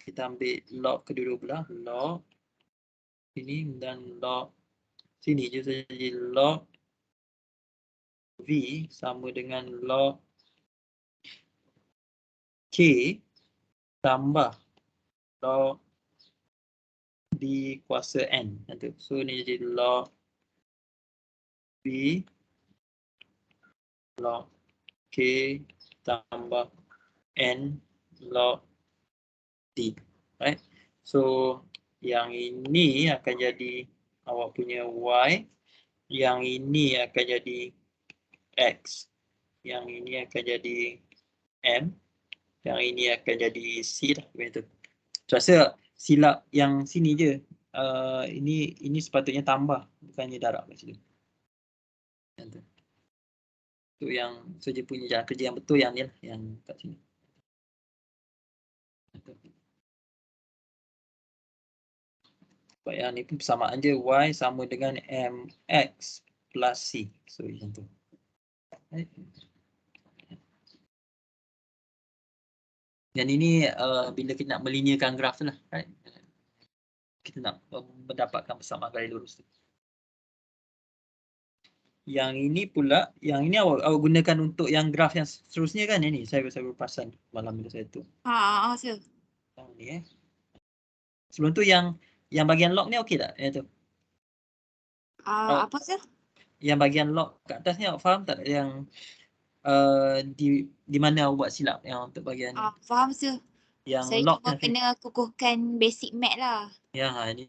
kita ambil log kedua-dua belah, log ini dan log sini je saja, jadi log V sama dengan log K tambah log B kuasa N. So ni jadi log B log K tambah N log D. Right? So yang ini akan jadi awak punya Y, yang ini akan jadi X, yang ini akan jadi M, yang ini akan jadi C lah. Begitu. So, rasa silap yang sini je. Ini sepatutnya tambah, bukannya darab kat situ. Itu yang dia punya jalan kerja yang betul yang ni lah, yang kat sini. Sebab yang ni pun persamaan je, Y sama dengan MX plus C. So macam tu. Dan ini bila kita nak melinearkan graf tu lah, right? Kita nak mendapatkan persamaan garis lurus tu. Yang ini pula, yang ini awak gunakan untuk yang graf yang seterusnya kan, ini saya berperasan malam bila saya tu.
Sir.
Ni sebelum tu yang bahagian lock ni okey tak? Yang tu.
Apa tu?
Yang bahagian lock kat atas ni awak faham tak yang di mana awak buat silap yang untuk bahagian
Faham sir.
yang
Saya
lock
cuma
yang
kena kukuhkan basic mat lah.
Ya, ni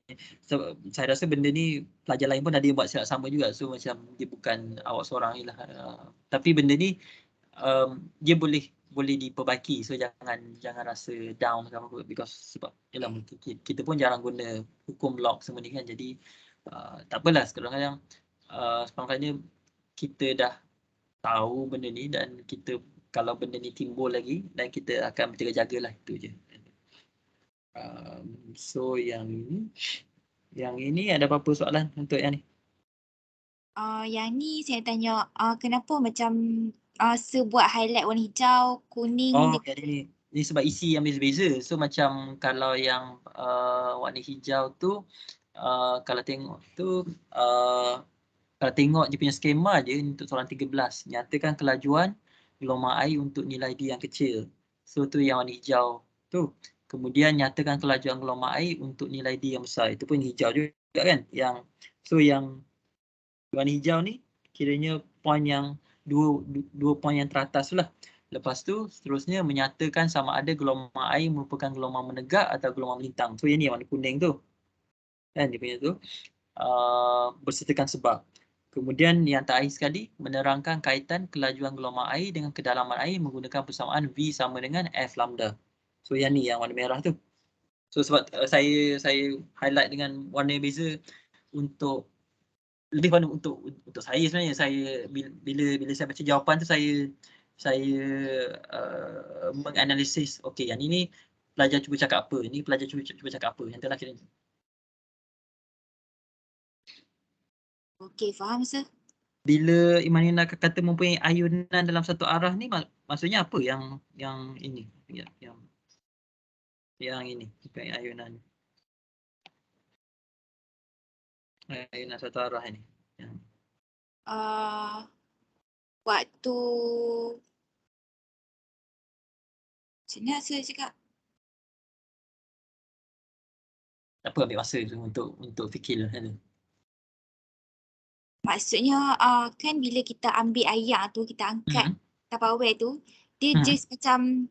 saya rasa benda ni pelajar lain pun ada yang buat silap sama juga. So macam dia bukan awak seorang je lah. Tapi benda ni dia boleh diperbaiki. So jangan rasa down sama apa because sebab yalah kita pun jarang guna hukum lock semua ni kan. Jadi tak apalah kadang-kadang sepanjangnya kita dah tahu benda ni dan kita kalau benda ni timbul lagi dan kita akan berjaga-jaga lah, itu je. So yang ini ada apa-apa soalan untuk yang ni?
Yang ni saya tanya kenapa macam sebuat highlight warna hijau, kuning.
Jadi ni sebab isi yang beza-beza. So macam kalau yang warna hijau tu kalau tengok tu kalau tengok dia punya skema je untuk soalan 13, nyatakan kelajuan gelombang air untuk nilai D yang kecil. So tu yang warna hijau tu. Kemudian nyatakan kelajuan gelombang air untuk nilai D yang besar. Itu pun hijau juga kan. Yang warna hijau ni kiranya poin yang dua poin yang teratas lah. Lepas tu seterusnya menyatakan sama ada gelombang air merupakan gelombang menegak atau gelombang melintang. So yang ni warna kuning tu. Kan dia punya tu. Bersertakan sebab. Kemudian yang terakhir sekali menerangkan kaitan kelajuan gelombang air dengan kedalaman air menggunakan persamaan V sama dengan F lambda. So yang ni yang warna merah tu. So sebab saya highlight dengan warna beza untuk lebih pada untuk saya sebenarnya. Saya bila saya baca jawapan tu saya menganalisis okey yang ini pelajar cuba cakap apa, ini pelajar cuba cakap apa, yang itulah kiranya.
Okey, faham sir.
Bila Imanina kata mempunyai ayunan dalam satu arah ni maksudnya apa yang ini yang ini mempunyai ayunan satu arah ini yang
Waktu macam mana saya cakap?
apa ambil masa tu untuk fikir lah tu.
Maksudnya kan bila kita ambil ayak tu, kita angkat Tupperware tu, dia just macam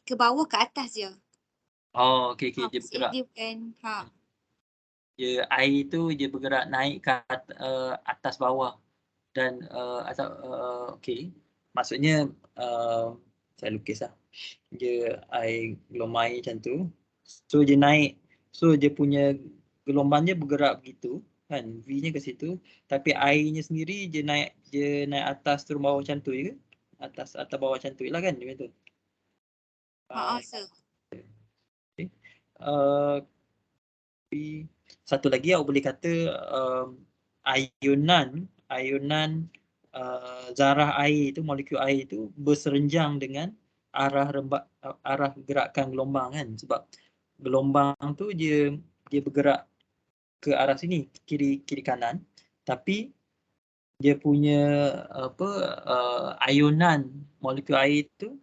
ke bawah ke atas je.
Okey dia bergerak.
Dia bukan
Air tu dia bergerak naik ke atas bawah dan atau okey. Maksudnya saya lukislah. Dia air gelombang air macam tu. So dia naik. So dia punya gelombang dia bergerak begitu kan. V-nya ke situ, tapi airnya sendiri dia naik atas turun bawah macam tu je. Atas bawah macam tu lah kan dia tu.
sir.
Okay. Satu lagi awak boleh kata ayunan zarah air tu, molekul air tu berserenjang dengan arah gerakan gelombang kan, sebab gelombang tu dia bergerak ke arah sini, kiri kanan, tapi dia punya ayunan molekul air tu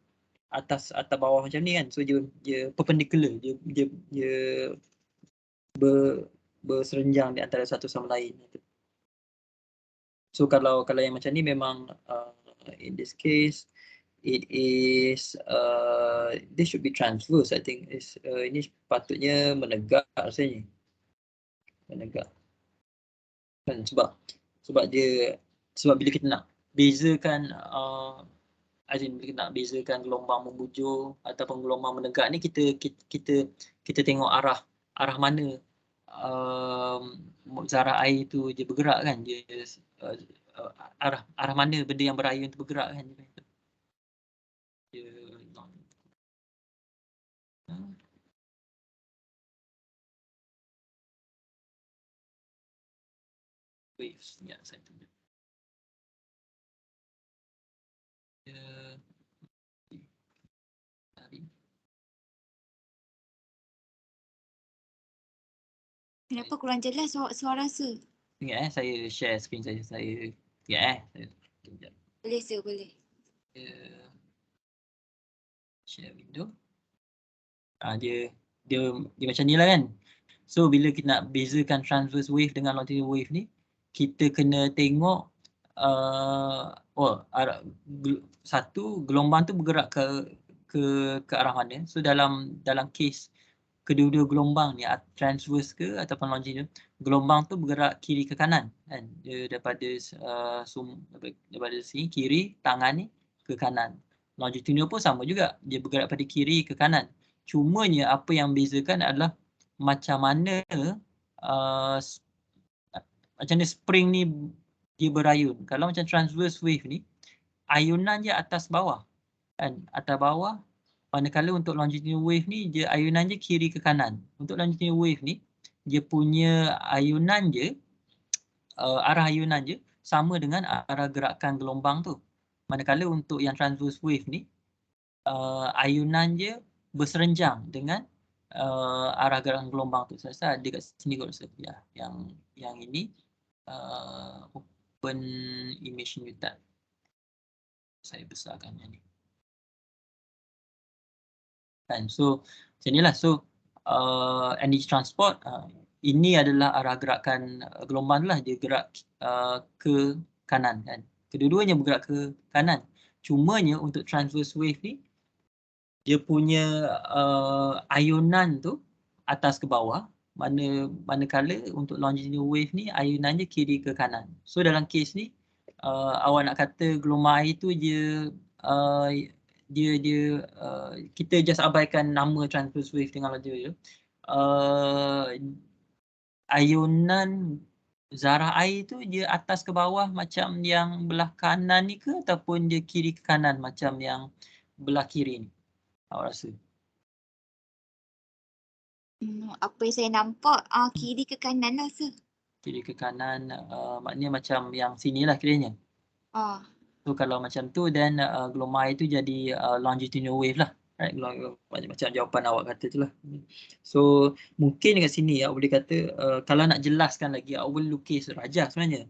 atas bawah macam ni kan. So dia perpendicular, dia berserenjang di antara satu sama lain. So kalau yang macam ni memang in this case it is this should be transverse. I think ini patutnya menegak rasanya. Menegak. Kan sebab bila kita nak bezakan bila kita nak bezakan gelombang membujur ataupun gelombang menegak ni, kita tengok arah mana zarah air tu dia bergerak kan, dia arah mana benda yang berayun tu bergerak kan. Dia waves ya, saya tunjuk.
Kenapa kurang jelas suara sir?
Ingat saya share screen saya tunjuk.
Boleh sir, boleh.
Share window. Dia macam ni lah kan. So bila kita nak bezakan transverse wave dengan longitudinal wave ni, kita kena tengok satu, gelombang tu bergerak ke arah mana. So dalam case kedua-dua gelombang ni, transverse ke ataupun longitudinal, gelombang tu bergerak kiri ke kanan kan. Dia daripada sini kiri, tangan ni ke kanan. Longitudinal pun sama juga, dia bergerak pada kiri ke kanan. Cumanya apa yang bezakan adalah macam mana spring ni dia berayun. Kalau macam transverse wave ni, ayunan dia atas bawah kan, atas bawah. Manakala untuk longitudinal wave ni, dia ayunan je kiri ke kanan. Untuk longitudinal wave ni, dia punya ayunan je, arah ayunan je sama dengan arah gerakan gelombang tu. Manakala untuk yang transverse wave ni, ayunan je berserenjang dengan arah gerakan gelombang tu. Saya rasa dekat sini kot rasa. Ya, yang ini open image new tab. Saya besarkan yang ni. Kan, so macam inilah. So energy transport, ini adalah arah gerakan gelombang lah. Dia gerak ke kanan kan. Kedua-duanya bergerak ke kanan. Cumanya untuk transverse wave ni, dia punya ayunan tu atas ke bawah, manakala untuk longitudinal wave ni ayunan je kiri ke kanan. So dalam kes ni awak nak kata gelombang air tu kita just abaikan nama transverse wave dengan je. Ayunan zarah air tu dia atas ke bawah macam yang belah kanan ni ke, ataupun dia kiri ke kanan macam yang belah kiri ni? Awak rasa?
Apa yang saya nampak kiri ke kanan lah sir.
Kiri ke kanan, maknanya macam yang sini lah kiranya. So kalau macam tu, then gelombang air tu jadi longitudinal wave lah. Right? Macam jawapan awak kata tu lah. So mungkin dekat sini awak boleh kata, kalau nak jelaskan lagi, awak boleh lukis rajah sebenarnya.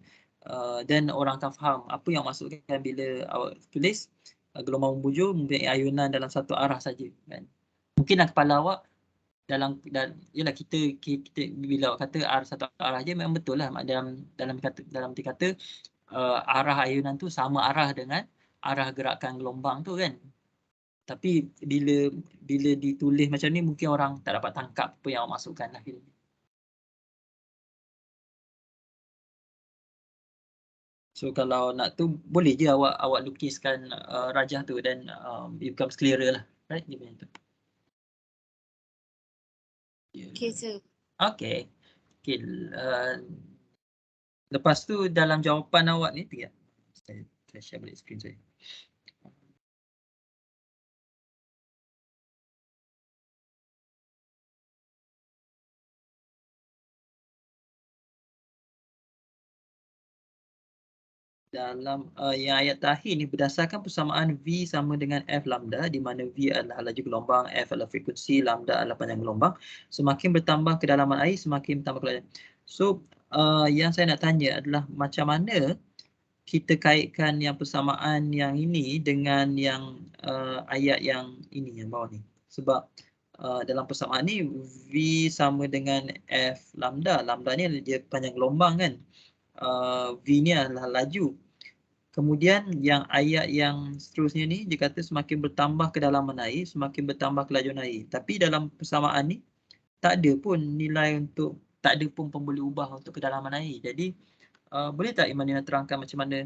Then orang akan faham apa yang masukkan bila awak tulis gelombang membujur mempunyai ayunan dalam satu arah saja. Kan? Mungkin dalam kepala awak, yalah kita bila awak kata satu arah je, memang betul lah. Dalam kata arah ayunan tu sama arah dengan arah gerakan gelombang tu kan. Tapi bila ditulis macam ni, mungkin orang tak dapat tangkap apa yang awak masukkan lah. So kalau nak tu, boleh je awak lukiskan rajah tu, dan it becomes clearer lah. Right? Gitu.
Okay sir.
Okay. Lepas tu dalam jawapan awak ni, saya share balik skrin saya. Dalam yang ayat terakhir ni, berdasarkan persamaan V sama dengan F lambda, di mana V adalah laju gelombang, F adalah frekuensi, lambda adalah panjang gelombang. Semakin bertambah kedalaman air, semakin bertambah kelajuan. So yang saya nak tanya adalah macam mana kita kaitkan yang persamaan yang ini dengan yang ayat yang ini, yang bawah ni. Sebab dalam persamaan ni, V sama dengan F lambda. Lambda ni dia panjang gelombang kan. V ni adalah laju. Kemudian yang ayat yang seterusnya ni, dia kata semakin bertambah kedalaman air, semakin bertambah kelajuan air. Tapi dalam persamaan ni, tak ada pun nilai untuk, tak ada pun pembuli ubah untuk kedalaman air. Jadi, boleh tak Imanina terangkan macam mana,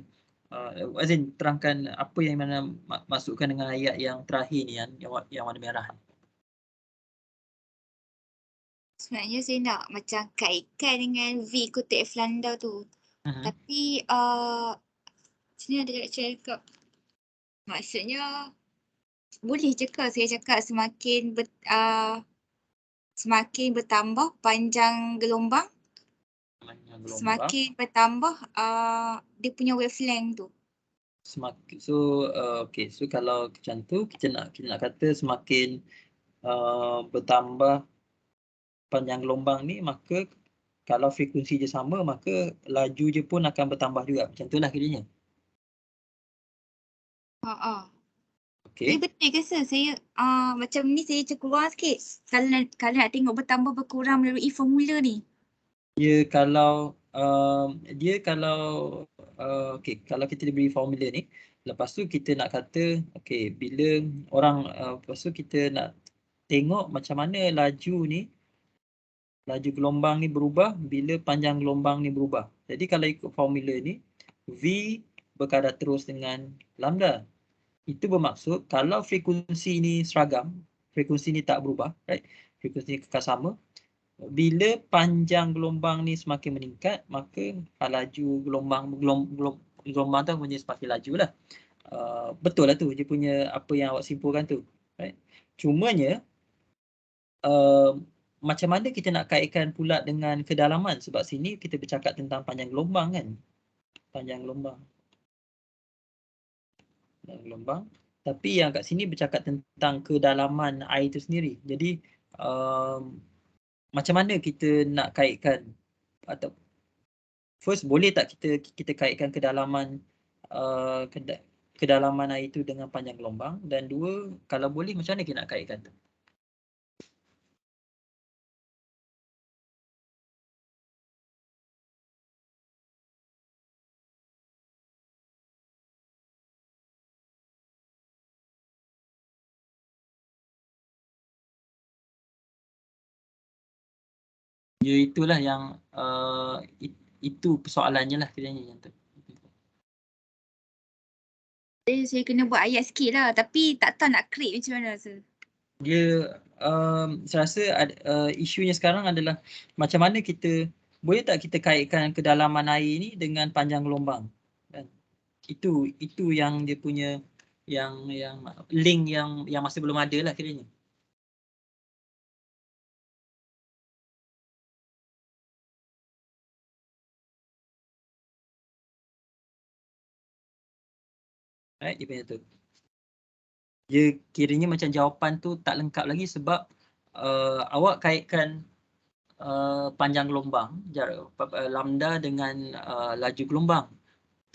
terangkan apa yang Imanina masukkan dengan ayat yang terakhir ni, yang warna merah ni?
Sebenarnya saya nak macam kaitkan dengan V kutip F lambda tu. Tapi sini ada cakap, maksudnya boleh je ke saya cakap semakin bertambah panjang gelombang, semakin bertambah dia punya wavelength tu.
Okay, so kalau macam tu, kita nak kata semakin bertambah panjang gelombang ni, maka kalau frekuensi je sama, maka laju je pun akan bertambah juga. Macam tu lah kiranya. Okay.
Betul ke sir? Saya macam ni saya keluar sikit. Kalau nak tengok bertambah berkurang melalui formula ni.
Dia kalau okay, kalau kita diberi formula ni, lepas tu kita nak kata okay, bila orang lepas tu kita nak tengok macam mana laju gelombang ni berubah bila panjang gelombang ni berubah. Jadi kalau ikut formula ni, V berkadar terus dengan lambda. Itu bermaksud kalau frekuensi ni seragam, frekuensi ni tak berubah, right? Frekuensi ni kekal sama. Bila panjang gelombang ni semakin meningkat, maka laju gelombang tu punya semakin laju lah. Betul lah tu, dia punya apa yang awak simpulkan tu. Right? Cumanya, macam mana kita nak kaitkan pula dengan kedalaman? Sebab sini kita bercakap tentang panjang gelombang kan. Panjang gelombang. Tapi yang kat sini bercakap tentang kedalaman air itu sendiri. Jadi macam mana kita nak kaitkan atau first boleh tak kita kaitkan kedalaman kedalaman air itu dengan panjang gelombang, dan dua, kalau boleh macam mana kita nak kaitkan tu? Ya, itulah yang itu persoalannya lah kiranya yang tu.
Saya kena buat ayat sikit lah. Tapi tak tahu nak create macam mana sir.
Dia saya rasa isunya sekarang adalah macam mana kita boleh tak kita kaitkan kedalaman air ni dengan panjang gelombang. Dan itu yang dia punya yang link yang masih belum ada lah kiranya. Right, dia punya tu. Dia kiranya macam jawapan tu tak lengkap lagi sebab awak kaitkan panjang gelombang, jarak lambda dengan laju gelombang.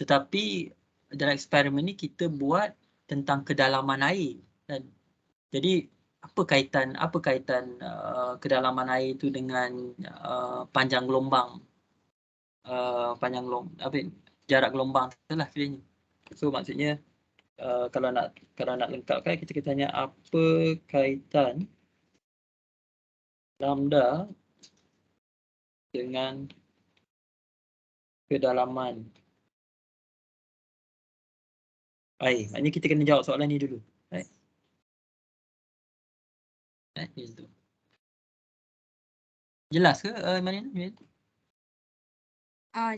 Tetapi dalam eksperimen ni kita buat tentang kedalaman air. Dan jadi apa kaitan kedalaman air itu dengan panjang gelombang? Jarak gelombang itulah kiranya. So maksudnya kalau nak lengkapkan kita tanya apa kaitan lambda dengan kedalaman air. Maknanya kita kena jawab soalan ni dulu. Right? Itu. Jelas ke Mariana?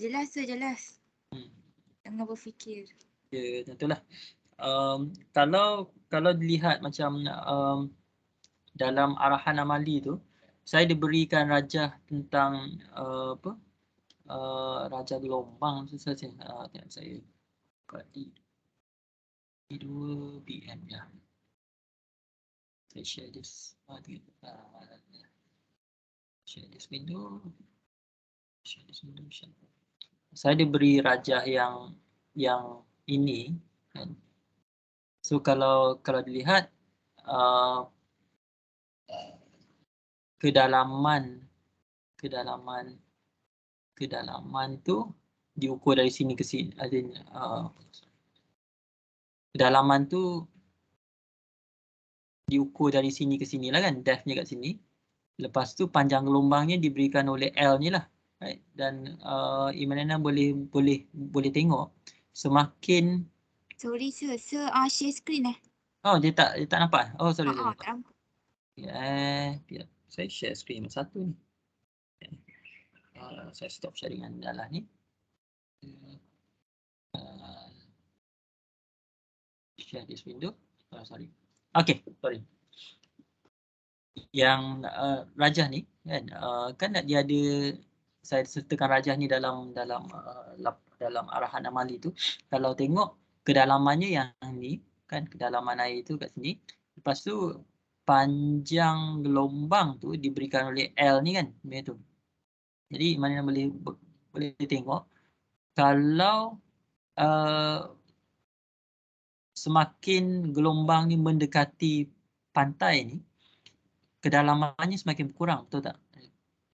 Jelas sir, jelas. Jangan berfikir.
Ya, tentulah. Kalau dilihat macam dalam arahan amali tu, saya diberikan rajah tentang rajah gelombang tu saja. Tengok saya di 2 PM ya. Saya share this. Share this window. Saya diberi rajah yang ini kan. So kalau dilihat kedalaman tu diukur dari sini ke sini. Kedalaman tu diukur dari sini ke sini lah kan, depth-nya kat sini. Lepas tu panjang gelombangnya diberikan oleh L ni lah. Right? Dan Imanana boleh tengok semakin.
Sorry sir, share screen
Oh, dia tak nampak. Oh, sorry.
Tak nampak.
Biar saya share screen satu ni. Saya stop sharingan dalam ni. Share this window. Sorry. Okay, sorry. Yang rajah ni kan dia ada, saya sertakan rajah ni dalam arahan amali tu. Kalau tengok kedalamannya yang ni kan, kedalaman air tu kat sini. Lepas tu panjang gelombang tu diberikan oleh L ni kan, macam tu. Jadi mana boleh tengok kalau semakin gelombang ni mendekati pantai ni, kedalamannya semakin berkurang, betul tak?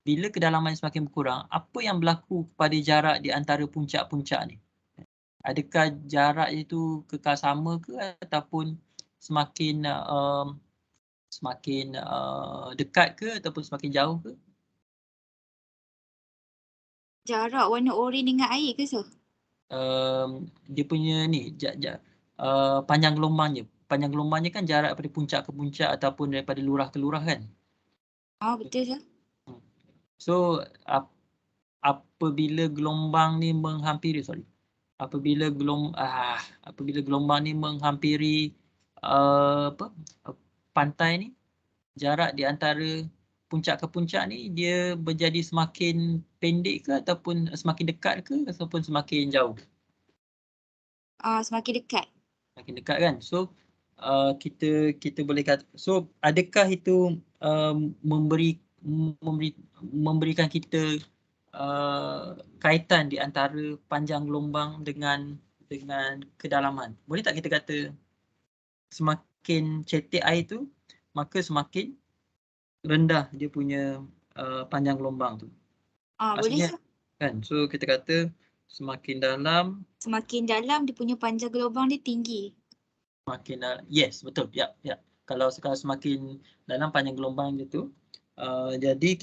Bila kedalamannya semakin berkurang, apa yang berlaku pada jarak di antara puncak-puncak ni? Adakah jarak itu kekal sama ke ataupun semakin dekat ke ataupun semakin jauh ke?
Jarak warna oranye dengan air ke Sir?
Dia punya ni panjang gelombangnya. Panjang gelombangnya kan jarak daripada puncak ke puncak ataupun daripada lurah ke lurah kan.
Betul Sir.
So apabila gelombang ni menghampiri apabila gelombang ni menghampiri pantai ni, jarak di antara puncak ke puncak ni dia menjadi semakin pendek ke ataupun semakin dekat ke ataupun semakin jauh?
Semakin dekat.
Semakin dekat kan. So kita boleh kata, so adakah itu memberikan kita kaitan di antara panjang gelombang dengan kedalaman? Boleh tak kita kata semakin cetek air tu maka semakin rendah dia punya panjang gelombang tu?
Boleh Sir.
Kan, so kita kata semakin dalam
Dia punya panjang gelombang dia tinggi.
Semakin yes, betul. Ya. Kalau semakin dalam panjang gelombang dia tu, jadi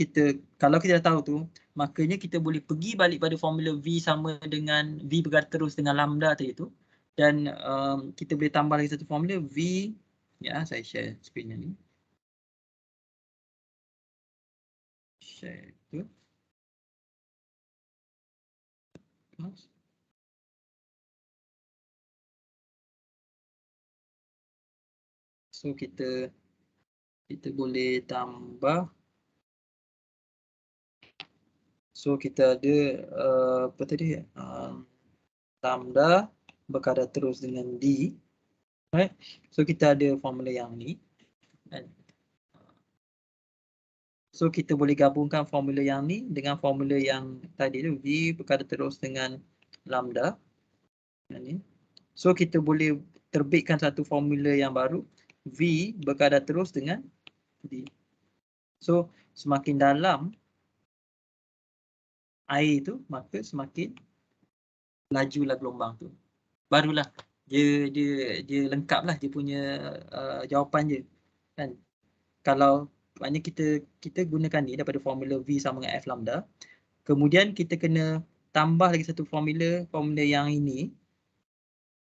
kalau kita dah tahu tu, makanya kita boleh pergi balik pada formula V sama dengan V berkata terus dengan lambda tadi tu, dan kita boleh tambah lagi satu formula V. Ya, saya share screen ni. Share tu. So kita boleh tambah. So kita ada apa tadi? Lambda berkadar terus dengan D. Right? So kita ada formula yang ni. So kita boleh gabungkan formula yang ni dengan formula yang tadi tu, V berkadar terus dengan lambda. So kita boleh terbitkan satu formula yang baru, V berkadar terus dengan D. So semakin dalam air tu, maka semakin lajulah gelombang tu. Barulah dia lengkaplah dia punya jawapan je. Kan? Kalau maknanya kita gunakan ni daripada formula V sama dengan F lambda. Kemudian kita kena tambah lagi satu formula yang ini.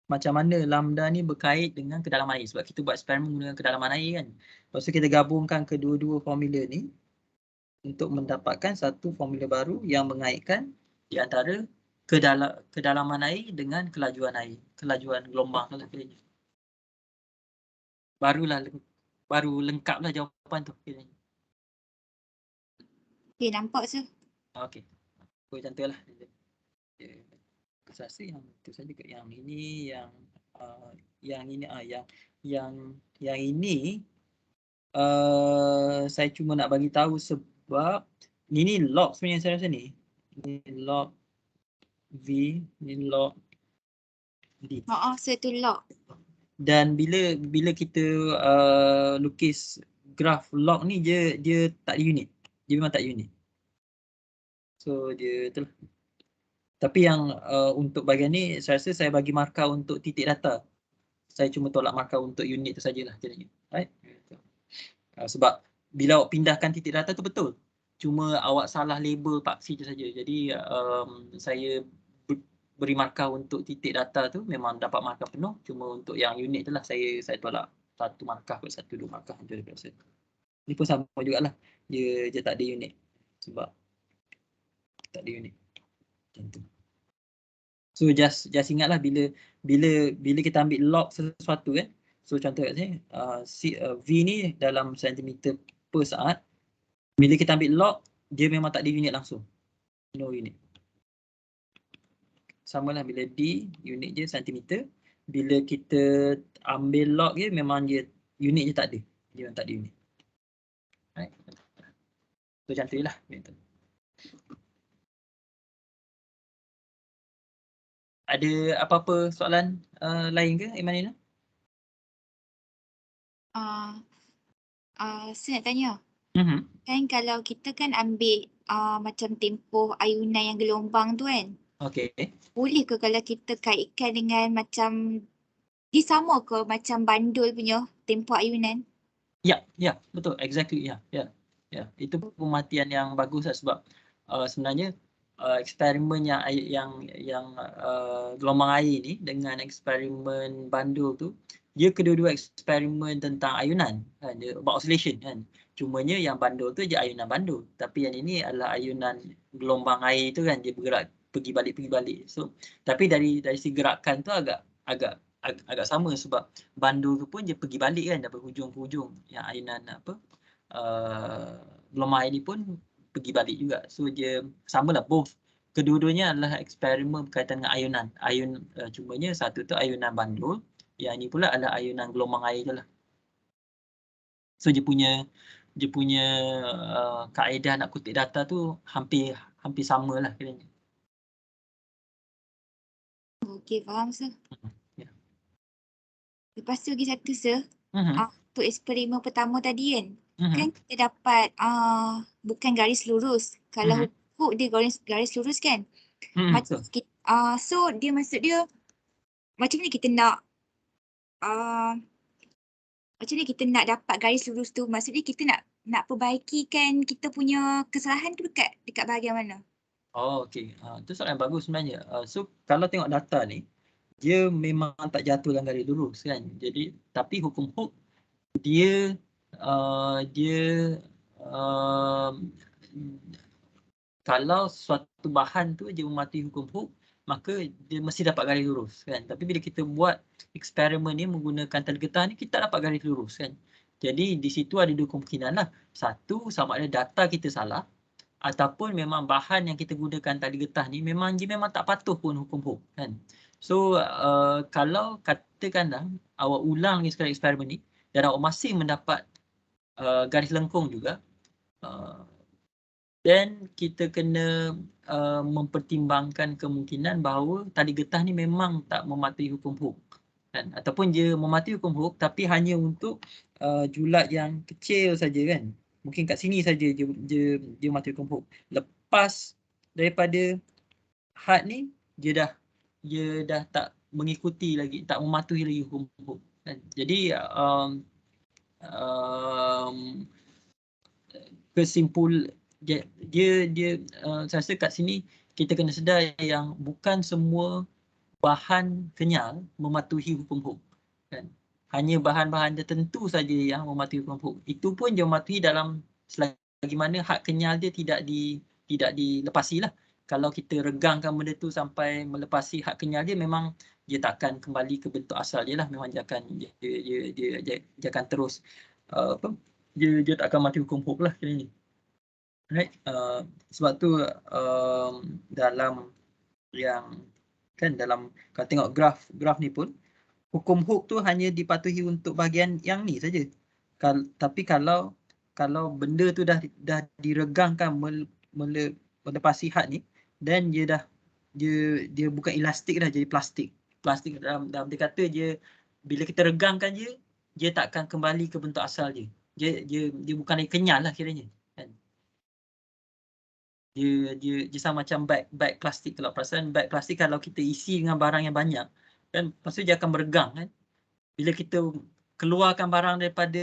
Macam mana lambda ni berkait dengan kedalaman air. Sebab kita buat eksperimen menggunakan kedalaman air kan. Lepas tu kita gabungkan kedua-dua formula ni untuk mendapatkan satu formula baru yang mengaitkan di antara kedalaman air dengan kelajuan air. Kelajuan gelombang. Baru lengkaplah jawapan tu.
Okay, nampak Sir.
Okey. Macam tu lah. Saya rasa yang itu saja ke yang ini yang ini saya cuma nak bagi tahu sebab ini log sebenarnya saya rasa ni. Ini log V, ini log D.
Saya tu log.
Dan bila kita lukis graf log ni dia tak ada unit. Dia memang tak ada unit. So dia itulah. Tapi yang untuk bahagian ni saya rasa saya bagi markah untuk titik data. Saya cuma tolak markah untuk unit tu sajalah. Right? Sebab bila awak pindahkan titik data tu betul. Cuma awak salah label paksi tu saja. Jadi saya beri markah untuk titik data tu memang dapat markah penuh. Cuma untuk yang unit tu lah saya tolak satu markah ke dua markah tu daripada saya. Ni pun sama jugalah. Dia tak ada unit. Sebab tak ada unit. Macam tu. So just ingatlah bila kita ambil log sesuatu kan. So contoh kat sini V ni dalam sentimeter per saat. Bila kita ambil log dia memang tak ada unit langsung. No unit. Samalah bila D unit je sentimeter. Bila kita ambil log dia memang dia unit je tak ada. Dia memang tak ada unit. Right. So macam tu lah. Ada apa-apa soalan lain ke Imanina?
Saya nak tanya.
Mhm.
Kan kalau kita kan ambil macam tempoh ayunan yang gelombang tu kan.
Okey.
Boleh ke kalau kita kaitkan dengan macam dia sama ke macam bandul punya tempoh ayunan?
Ya, betul, exactly, ya. Itu pematian yang bagus lah sebab sebenarnya eksperimen yang gelombang air ni dengan eksperimen bandul tu, dia kedua-dua eksperimen tentang ayunan kan, dia about oscillation kan. Cumanya yang bandul tu je ayunan bandul, tapi yang ini adalah ayunan gelombang air tu kan, dia bergerak pergi balik. So, tapi dari segi gerakan tu agak sama sebab bandul tu pun dia pergi balik kan daripada hujung ke hujung. Yang ayunan gelombang air ni pun pergi balik juga. So dia samalah, both kedua-duanya adalah eksperimen berkaitan dengan ayunan. Cumanya satu tu ayunan bandul, yang ini pula adalah ayunan gelombang air tu lah. So dia punya kaedah nak kutip data tu hampir samalah kiranya.
Okey, faham sir.
Ya.
Lepas tu lagi satu sir. Untuk eksperimen pertama tadi kan. Kan kita dapat bukan garis lurus. Kalau hook dia garis lurus kan. Macam so dia maksud dia macam ni kita nak macam ni kita nak dapat garis lurus tu. Maksudnya kita nak perbaikikan kita punya kesalahan tu dekat bahagian mana?
Oh, okey. Itu soalan yang bagus sebenarnya. So kalau tengok data ni, dia memang tak jatuh dalam garis lurus kan. Jadi tapi hukum Hooke dia kalau suatu bahan tu dia mematuhi hukum Hooke, maka dia mesti dapat garis lurus kan. Tapi bila kita buat eksperimen ni menggunakan tali getah ni, kita dapat garis lurus kan. Jadi di situ ada dua kemungkinan lah. Satu, sama ada data kita salah, ataupun memang bahan yang kita gunakan tali getah ni memang tak patuh pun hukum Hooke kan. So kalau katakanlah awak ulang sekali eksperimen ni dan awak masih mendapat garis lengkung juga, then kita kena mempertimbangkan kemungkinan bahawa tali getah ni memang tak mematuhi hukum Hooke kan, ataupun dia mematuhi hukum Hooke tapi hanya untuk julat yang kecil saja kan. Mungkin kat sini saja dia mati hukum Hooke. Lepas daripada had ni dia dah tak mengikuti lagi, tak mematuhi lagi hukum Hooke kan. Jadi saya rasa kat sini kita kena sedar yang bukan semua bahan kenyal mematuhi hukum Hooke kan. Hanya bahan-bahan tertentu saja yang mematuhi hukum Hooke. Itu pun dia mematuhi dalam selagi mana had kenyal dia tidak dilepasi lah. Kalau kita regangkan benda tu sampai melepasi had kenyal dia, memang dia tak akan kembali ke bentuk asal dia lah. Memang dia akan terus dia tak akan mati hukum Hooke lah kira ni. Right? Sebab tu dalam kalau tengok graf ni pun, hukum Hooke tu hanya dipatuhi untuk bahagian yang ni saja. Tapi kalau benda tu dah diregangkan melepasi had ni, then dia bukan elastik dah, jadi plastik. Plastik dalam dia kata bila kita regangkan dia tak akan kembali ke bentuk asal dia. Dia bukan lagi kenyal lah kiranya. Kan? Dia sama macam bag plastik. Kalau perasan bag plastik, kalau kita isi dengan barang yang banyak kan, lepas tu dia akan meregang kan. Bila kita keluarkan barang daripada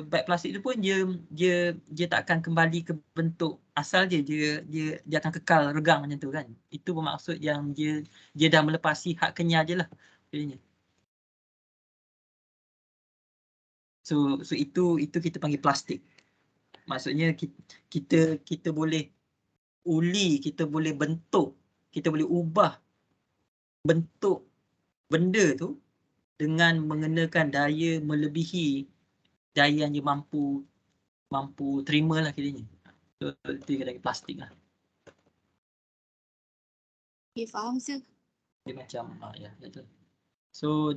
bag plastik tu pun dia tak akan kembali ke bentuk asal dia akan kekal regang macam tu kan. Itu bermaksud yang dia dah melepasi had kenyal je lah. So itu kita panggil plastik. Maksudnya kita boleh uli, kita boleh bentuk, kita boleh ubah bentuk benda tu dengan mengenakan daya melebihi daya yang dia mampu terima lah kiranya. So itu kira plastik lah.
Okay, faham sir.
Dia macam ya betul. So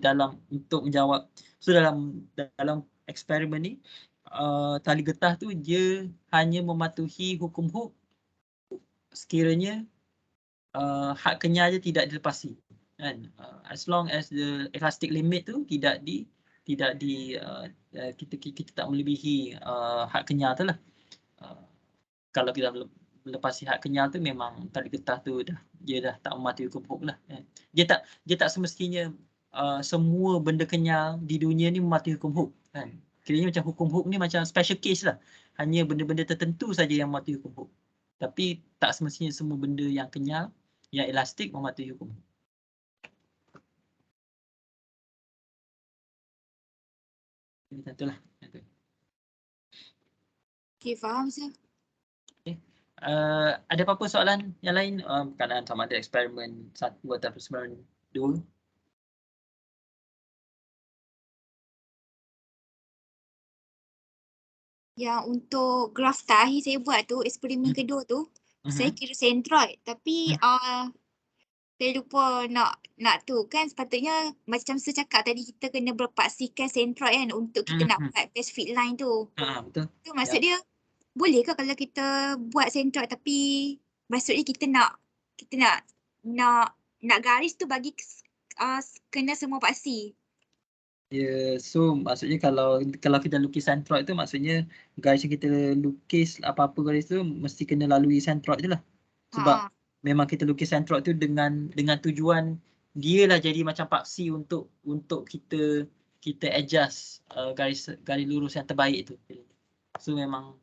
untuk menjawab, so dalam eksperimen ni tali getah tu dia hanya mematuhi hukum Hooke sekiranya had kenyal dia tidak dilepasi kan. As long as the elastic limit tu tidak kita tak melebihi had kenyal tu lah. Kalau kita melepasi had kenyal tu memang tali getah tu dia dah tak mematuhi hukum huk lah. Dia tak semestinya semua benda kenyal di dunia ni mematuhi hukum huk kan. Kiranya macam hukum huk ni macam special case lah. Hanya benda-benda tertentu saja yang mematuhi hukum huk. Tapi tak semestinya semua benda yang kenyal, yang elastik mematuhi hukum huk. Macam itulah.
Okay, faham sir.
Ada apa-apa soalan yang lain berkenaan sama ada eksperimen 1 atau eksperimen 2?
Yang untuk graf terakhir saya buat tu, eksperimen kedua tu, saya kira centroid. Tapi saya lupa nak tu kan, sepatutnya macam saya cakap tadi, kita kena berpaksikan centroid kan untuk kita nak buat best fit line tu.
Betul.
Tu maksud dia, boleh ke kalau kita buat centroid tapi maksudnya kita nak garis tu bagi kena semua paksi.
Ya, so maksudnya kalau kita lukis centroid tu maksudnya garis yang kita lukis apa-apa garis tu mesti kena lalui centroid je lah. Sebab memang kita lukis centroid tu dengan tujuan dia lah jadi macam paksi untuk kita adjust garis lurus yang terbaik tu. So memang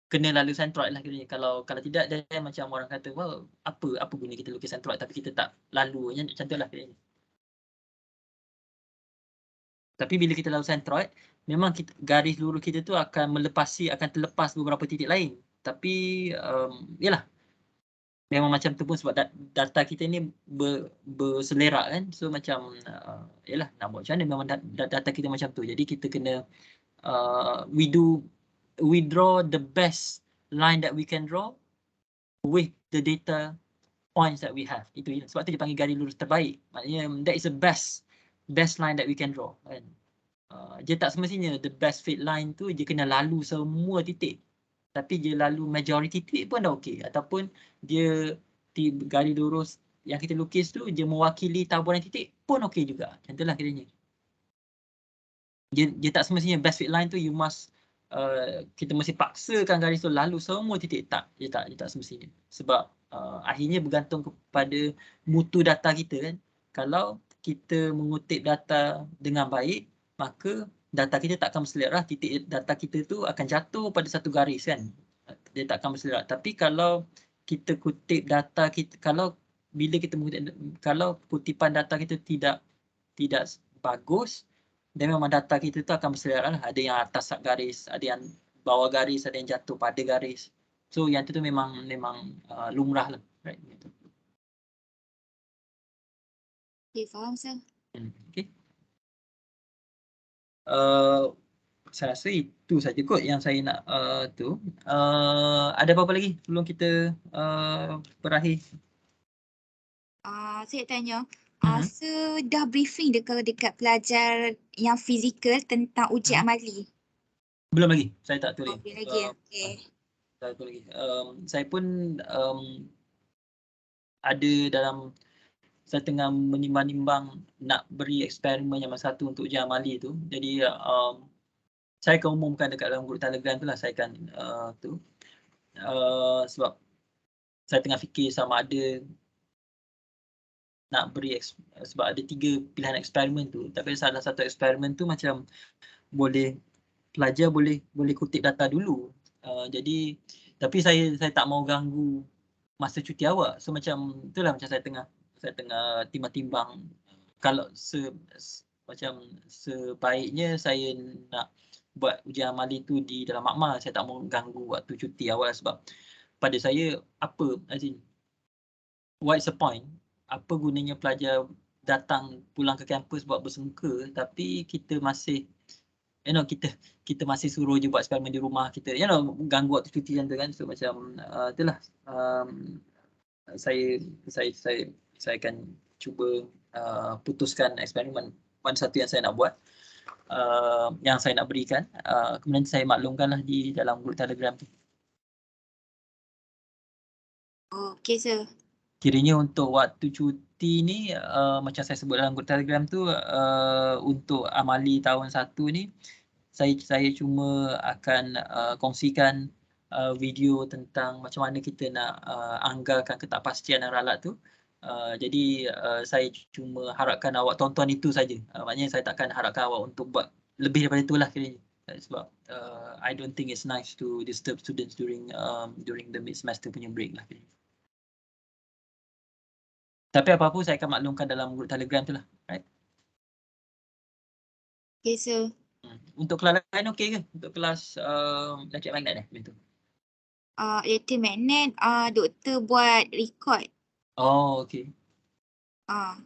kena lalu centroid lah kiranya. Kalau tidak dia macam orang kata, well, apa guna kita lukis centroid tapi kita tak lalu macam tu lah kiranya. Tapi bila kita lalu centroid, memang garis lurus kita tu akan terlepas beberapa titik lain. Tapi yalah, memang macam tu pun sebab data kita ni berselerak kan. So macam yalah, nak buat macam mana, memang data kita macam tu. Jadi kita kena we draw the best line that we can draw with the data points that we have. Itu sebab tu dia panggil garis lurus terbaik. Maknanya that is the best line that we can draw kan. Dia tak semestinya the best fit line tu dia kena lalu semua titik. Tapi dia lalu majority titik pun dah okey. Ataupun dia garis lurus yang kita lukis tu dia mewakili taburan titik pun okey juga. Macam itulah kiranya. Dia tak semestinya best fit line tu you must kita mesti paksakan garis tu lalu semua titik. Dia tak semestinya. Sebab akhirnya bergantung kepada mutu data kita kan. Kalau kita mengutip data dengan baik, maka data kita tak akan berselerak. Titik data kita tu akan jatuh pada satu garis kan. Dia tak akan berselerak. Tapi kalau kita kutip data kita, kalau kutipan data kita tidak bagus, dan memang data kita tu akan berselerak lah. Ada yang atas garis, ada yang bawah garis, ada yang jatuh pada garis. So yang tu memang lumrah lah. Right?
Okay, faham sir.
Okay. Saya rasa itu saja kot yang saya nak tu. Ada apa-apa lagi sebelum kita berakhir?
Saya tanya, dah briefing dekat pelajar yang fizikal tentang uji amali?
Belum lagi, saya tak tahu lagi.
Belum lagi, okey.
Tak tahu lagi. Saya pun ada dalam, saya tengah menimbang-nimbang nak beri eksperimen yang satu untuk uji amali tu. Jadi saya akan umumkan dekat dalam grup Telegram tu lah. Saya akan sebab saya tengah fikir sama ada nak beri sebab ada 3 pilihan eksperimen tu. Tapi salah satu eksperimen tu macam pelajar boleh kutip data dulu. Jadi tapi saya tak mau ganggu masa cuti awak. So macam itulah macam saya tengah timbang-timbang kalau macam sebaiknya saya nak buat ujian amali tu di dalam makmal. Saya tak mau ganggu waktu cuti awal sebab pada saya what's the point? Apa gunanya pelajar datang pulang ke kampus buat bersemuka tapi kita masih kita masih suruh je buat eksperimen di rumah kita, ganggu waktu cuti macam tu kan. So macam itulah saya akan cuba putuskan eksperimen mana satu yang saya nak buat, yang saya nak berikan, kemudian saya maklumkanlah di dalam grup Telegram tu.
Okey sir.
Kiranya untuk waktu cuti aktiviti ni macam saya sebut dalam grup Telegram tu, untuk amali tahun 1 ni saya cuma akan kongsikan video tentang macam mana kita nak anggarkan ketakpastian dan ralat tu. Jadi saya cuma harapkan awak tonton itu saja. Maknanya saya takkan harapkan awak untuk buat lebih daripada itulah kiranya. Sebab I don't think it's nice to disturb students during the mid semester punya break lah kiranya. Tapi apa-apa saya akan maklumkan dalam grup Telegram tu lah, right?
Okay, sir.
Untuk kelas lain okey ke? Untuk kelas electromagnet macam tu?
Electromagnet, doktor buat record.
Oh, okey.
Ah,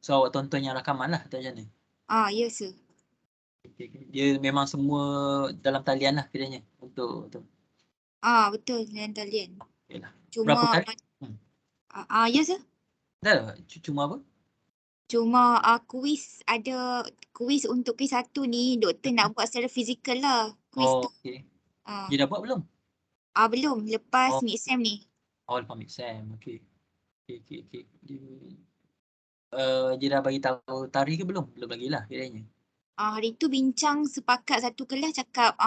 So awak tonton yang rakaman lah atau macam mana?
ya, sir.
Okay. Dia memang semua dalam talian lah kiranya untuk tu.
Betul, dalam talian.
Okeylah. Berapa
Cuma,
kali?
ya, sir.
Dah, cuma apa?
Cuma kuis, ada kuis untuk kuis 1 ni doktor nak buat secara fizikal lah. Kuis tu.
Okey.
Ah,
Dia dah buat belum?
belum, lepas mid-sem ni.
Lepas mid-sem. Okey. Okey. Dia dah bagi tahu tarikh ke belum? Belum lagi lah kiranya.
Hari tu bincang sepakat satu kelas cakap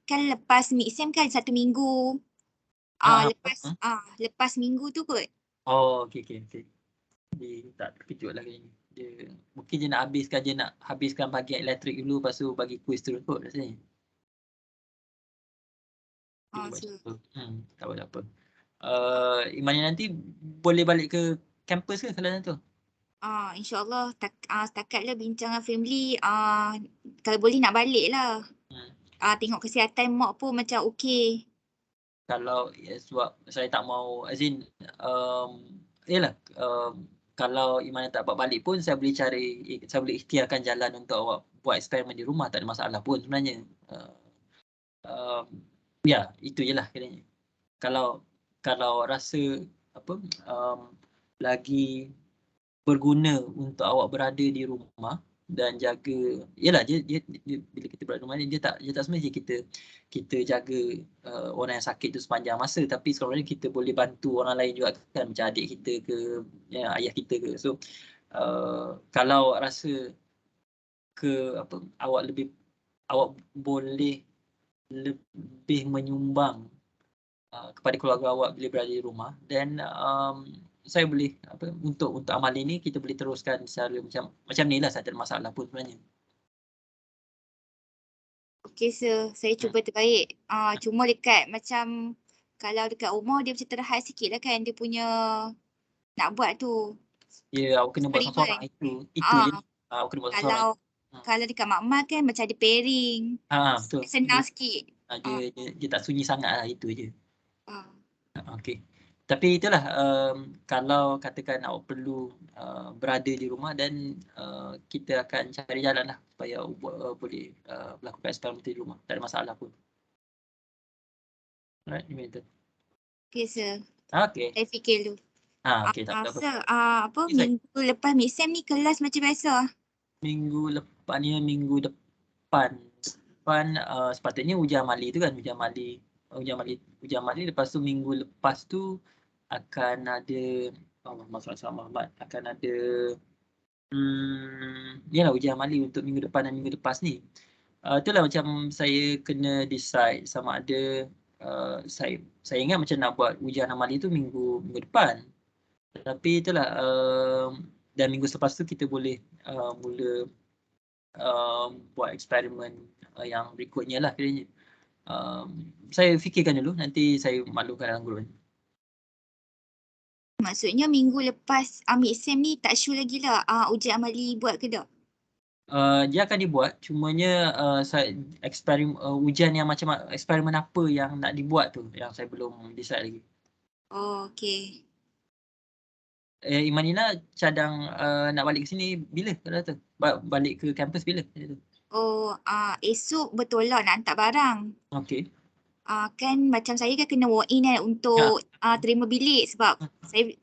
kan lepas mid-sem kan 1 minggu. Lepas minggu tu kot.
Okey. Dia tak terkejut lah kayaknya. Mungkin dia nak habiskan bahagian elektrik dulu, lepas tu bagi kuis terus kot rasanya. Tak apa. Imani nanti boleh balik ke kampus ke kalau macam tu?
InsyaAllah setakat lah bincang dengan family. Kalau boleh nak balik lah. Tengok kesihatan mak pun macam okey.
Kalau sebab saya tak mau, as in yalah, kalau Iman tak dapat balik pun saya boleh ikhtiarkan jalan untuk awak buat eksperimen di rumah, tak ada masalah pun sebenarnya. Ya, itu je lah kiranya. Kalau rasa lagi berguna untuk awak berada di rumah dan jaga, yalah dia bila kita berada di rumah ni dia tak semestinya kita jaga orang yang sakit tu sepanjang masa, tapi sebenarnya kita boleh bantu orang lain juga kan, macam adik kita ke ayah kita ke. So kalau rasa awak boleh lebih menyumbang kepada keluarga awak bila berada di rumah, dan saya boleh untuk amal ini kita boleh teruskan secara macam ni lah, tak ada masalah pun sebenarnya.
Okey, sir. Saya cuba terbaik. Cuma dekat macam kalau dekat rumah dia macam terhad sikit lah kan dia punya nak buat tu.
Ya, awak kena buat seorang-seorang. Itu je. Awak kena buat seorang.
Kalau dekat mak kan macam ada pairing.
Betul.
Senang sikit.
Dia tak sunyi sangat lah, itu je. Okey. Tapi itulah, kalau katakan awak perlu berada di rumah, dan kita akan cari jalan lah supaya boleh melakukan eksperimen di rumah. Tak ada masalah pun. Alright, Iman.
Okey, sir.
Okey.
Saya fikir dulu.
Okey, tak apa.
Sir, minggu lepas mid-sem ni kelas macam biasa?
Minggu depan sepatutnya ujian amali tu kan, ujian amali lepas tu minggu lepas tu akan ada Masuk Muhammad akan ada yalah ujian amali untuk minggu depan dan minggu lepas ni. Itulah macam saya kena decide sama ada saya ingat macam nak buat ujian amali tu minggu depan. Tapi itulah dan minggu selepas tu kita boleh mula buat eksperimen yang berikutnya lah kiranya. Saya fikirkan dulu, nanti saya maklumkan dalam grup.
Maksudnya minggu lepas mid-sem ni tak sure lagi lah ujian amali buat ke tak?
Dia akan dibuat, cumanya ujian yang macam eksperimen apa yang nak dibuat tu yang saya belum decide lagi.
Okey.
Imanina cadang nak balik ke sini bila kalau tu? Balik ke kampus bila?
Esok betul lah nak hantar barang.
Okey.
Kan macam saya kan kena walk in kan untuk terima bilik sebab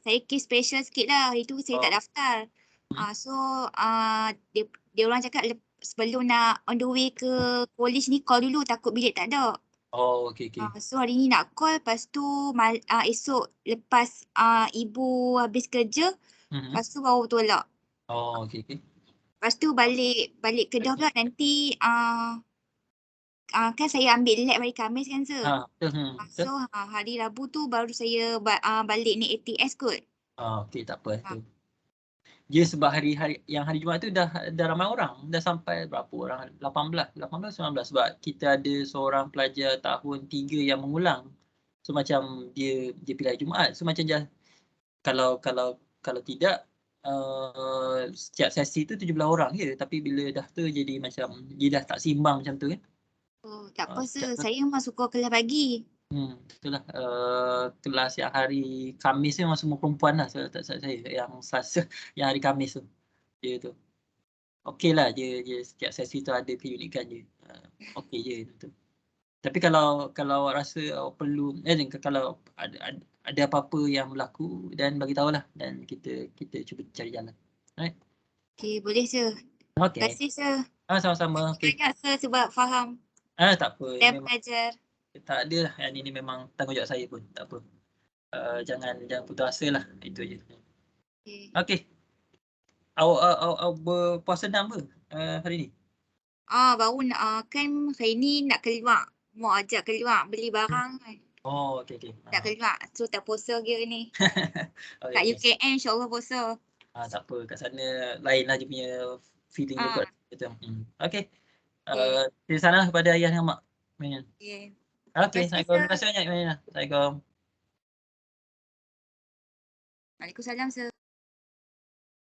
saya case special sikit lah. Hari tu saya tak daftar. So dia orang cakap sebelum nak on the way ke college ni call dulu, takut bilik tak ada.
Okey.
So hari ni nak call, lepas tu esok lepas ibu habis kerja Lepas tu baru tolak.
Oh, okey okey.
Lepas tu balik Kedah pula nanti kan saya ambil lab hari Khamis kan sir.
Betul. Betul.
So hari Rabu tu baru saya balik ni ATS kot.
Okey, tak apa tu. Dia sebab hari Jumaat tu dah ramai orang, dah sampai berapa orang? 18 19 sebab kita ada seorang pelajar tahun 3 yang mengulang. So macam dia pilih hari Jumaat. So macam kalau tidak setiap sesi tu 17 orang je, tapi bila dah tu jadi macam dia dah tak seimbang macam tu kan.
Oh, tak apa sir. Saya memang suka kelas pagi.
Betul lah. Kelas yang hari Khamis ni memang semua perempuan lah, tak salah saya. Yang Selasa, yang hari Khamis tu. Dia tu. Okey lah, dia setiap sesi tu ada keunikan je. Okey je tu. Tapi kalau awak rasa awak perlu, kalau ada apa-apa yang berlaku dan bagi tahulah, dan kita cuba cari jalan. Alright.
Okey, boleh sir.
Okey.
Terima kasih sir.
Sama-sama. Okey.
Banyak sir sebab faham.
Tak apa.
Saya belajar.
Tak ada lah. Yang ini memang tanggungjawab saya pun. Tak apa. Jangan putus asa lah. Itu je. Okey. Awak berpuasa 6 ke hari ni?
Baru kan hari ni nak keluar. Mau ajak keluar beli barang kan.
Oh, okey.
Tak keluar. So tak puasa lagi ni.
Okay,
Kat UKM insyaAllah puasa.
Tak apa. Kat sana lain lah dia punya feeling dia kot. Okey. Terima sana kepada ayah dan mak.
Okay.
Okey. Assalamualaikum. Terima kasih banyak. Assalamualaikum.
Waalaikumsalam sir.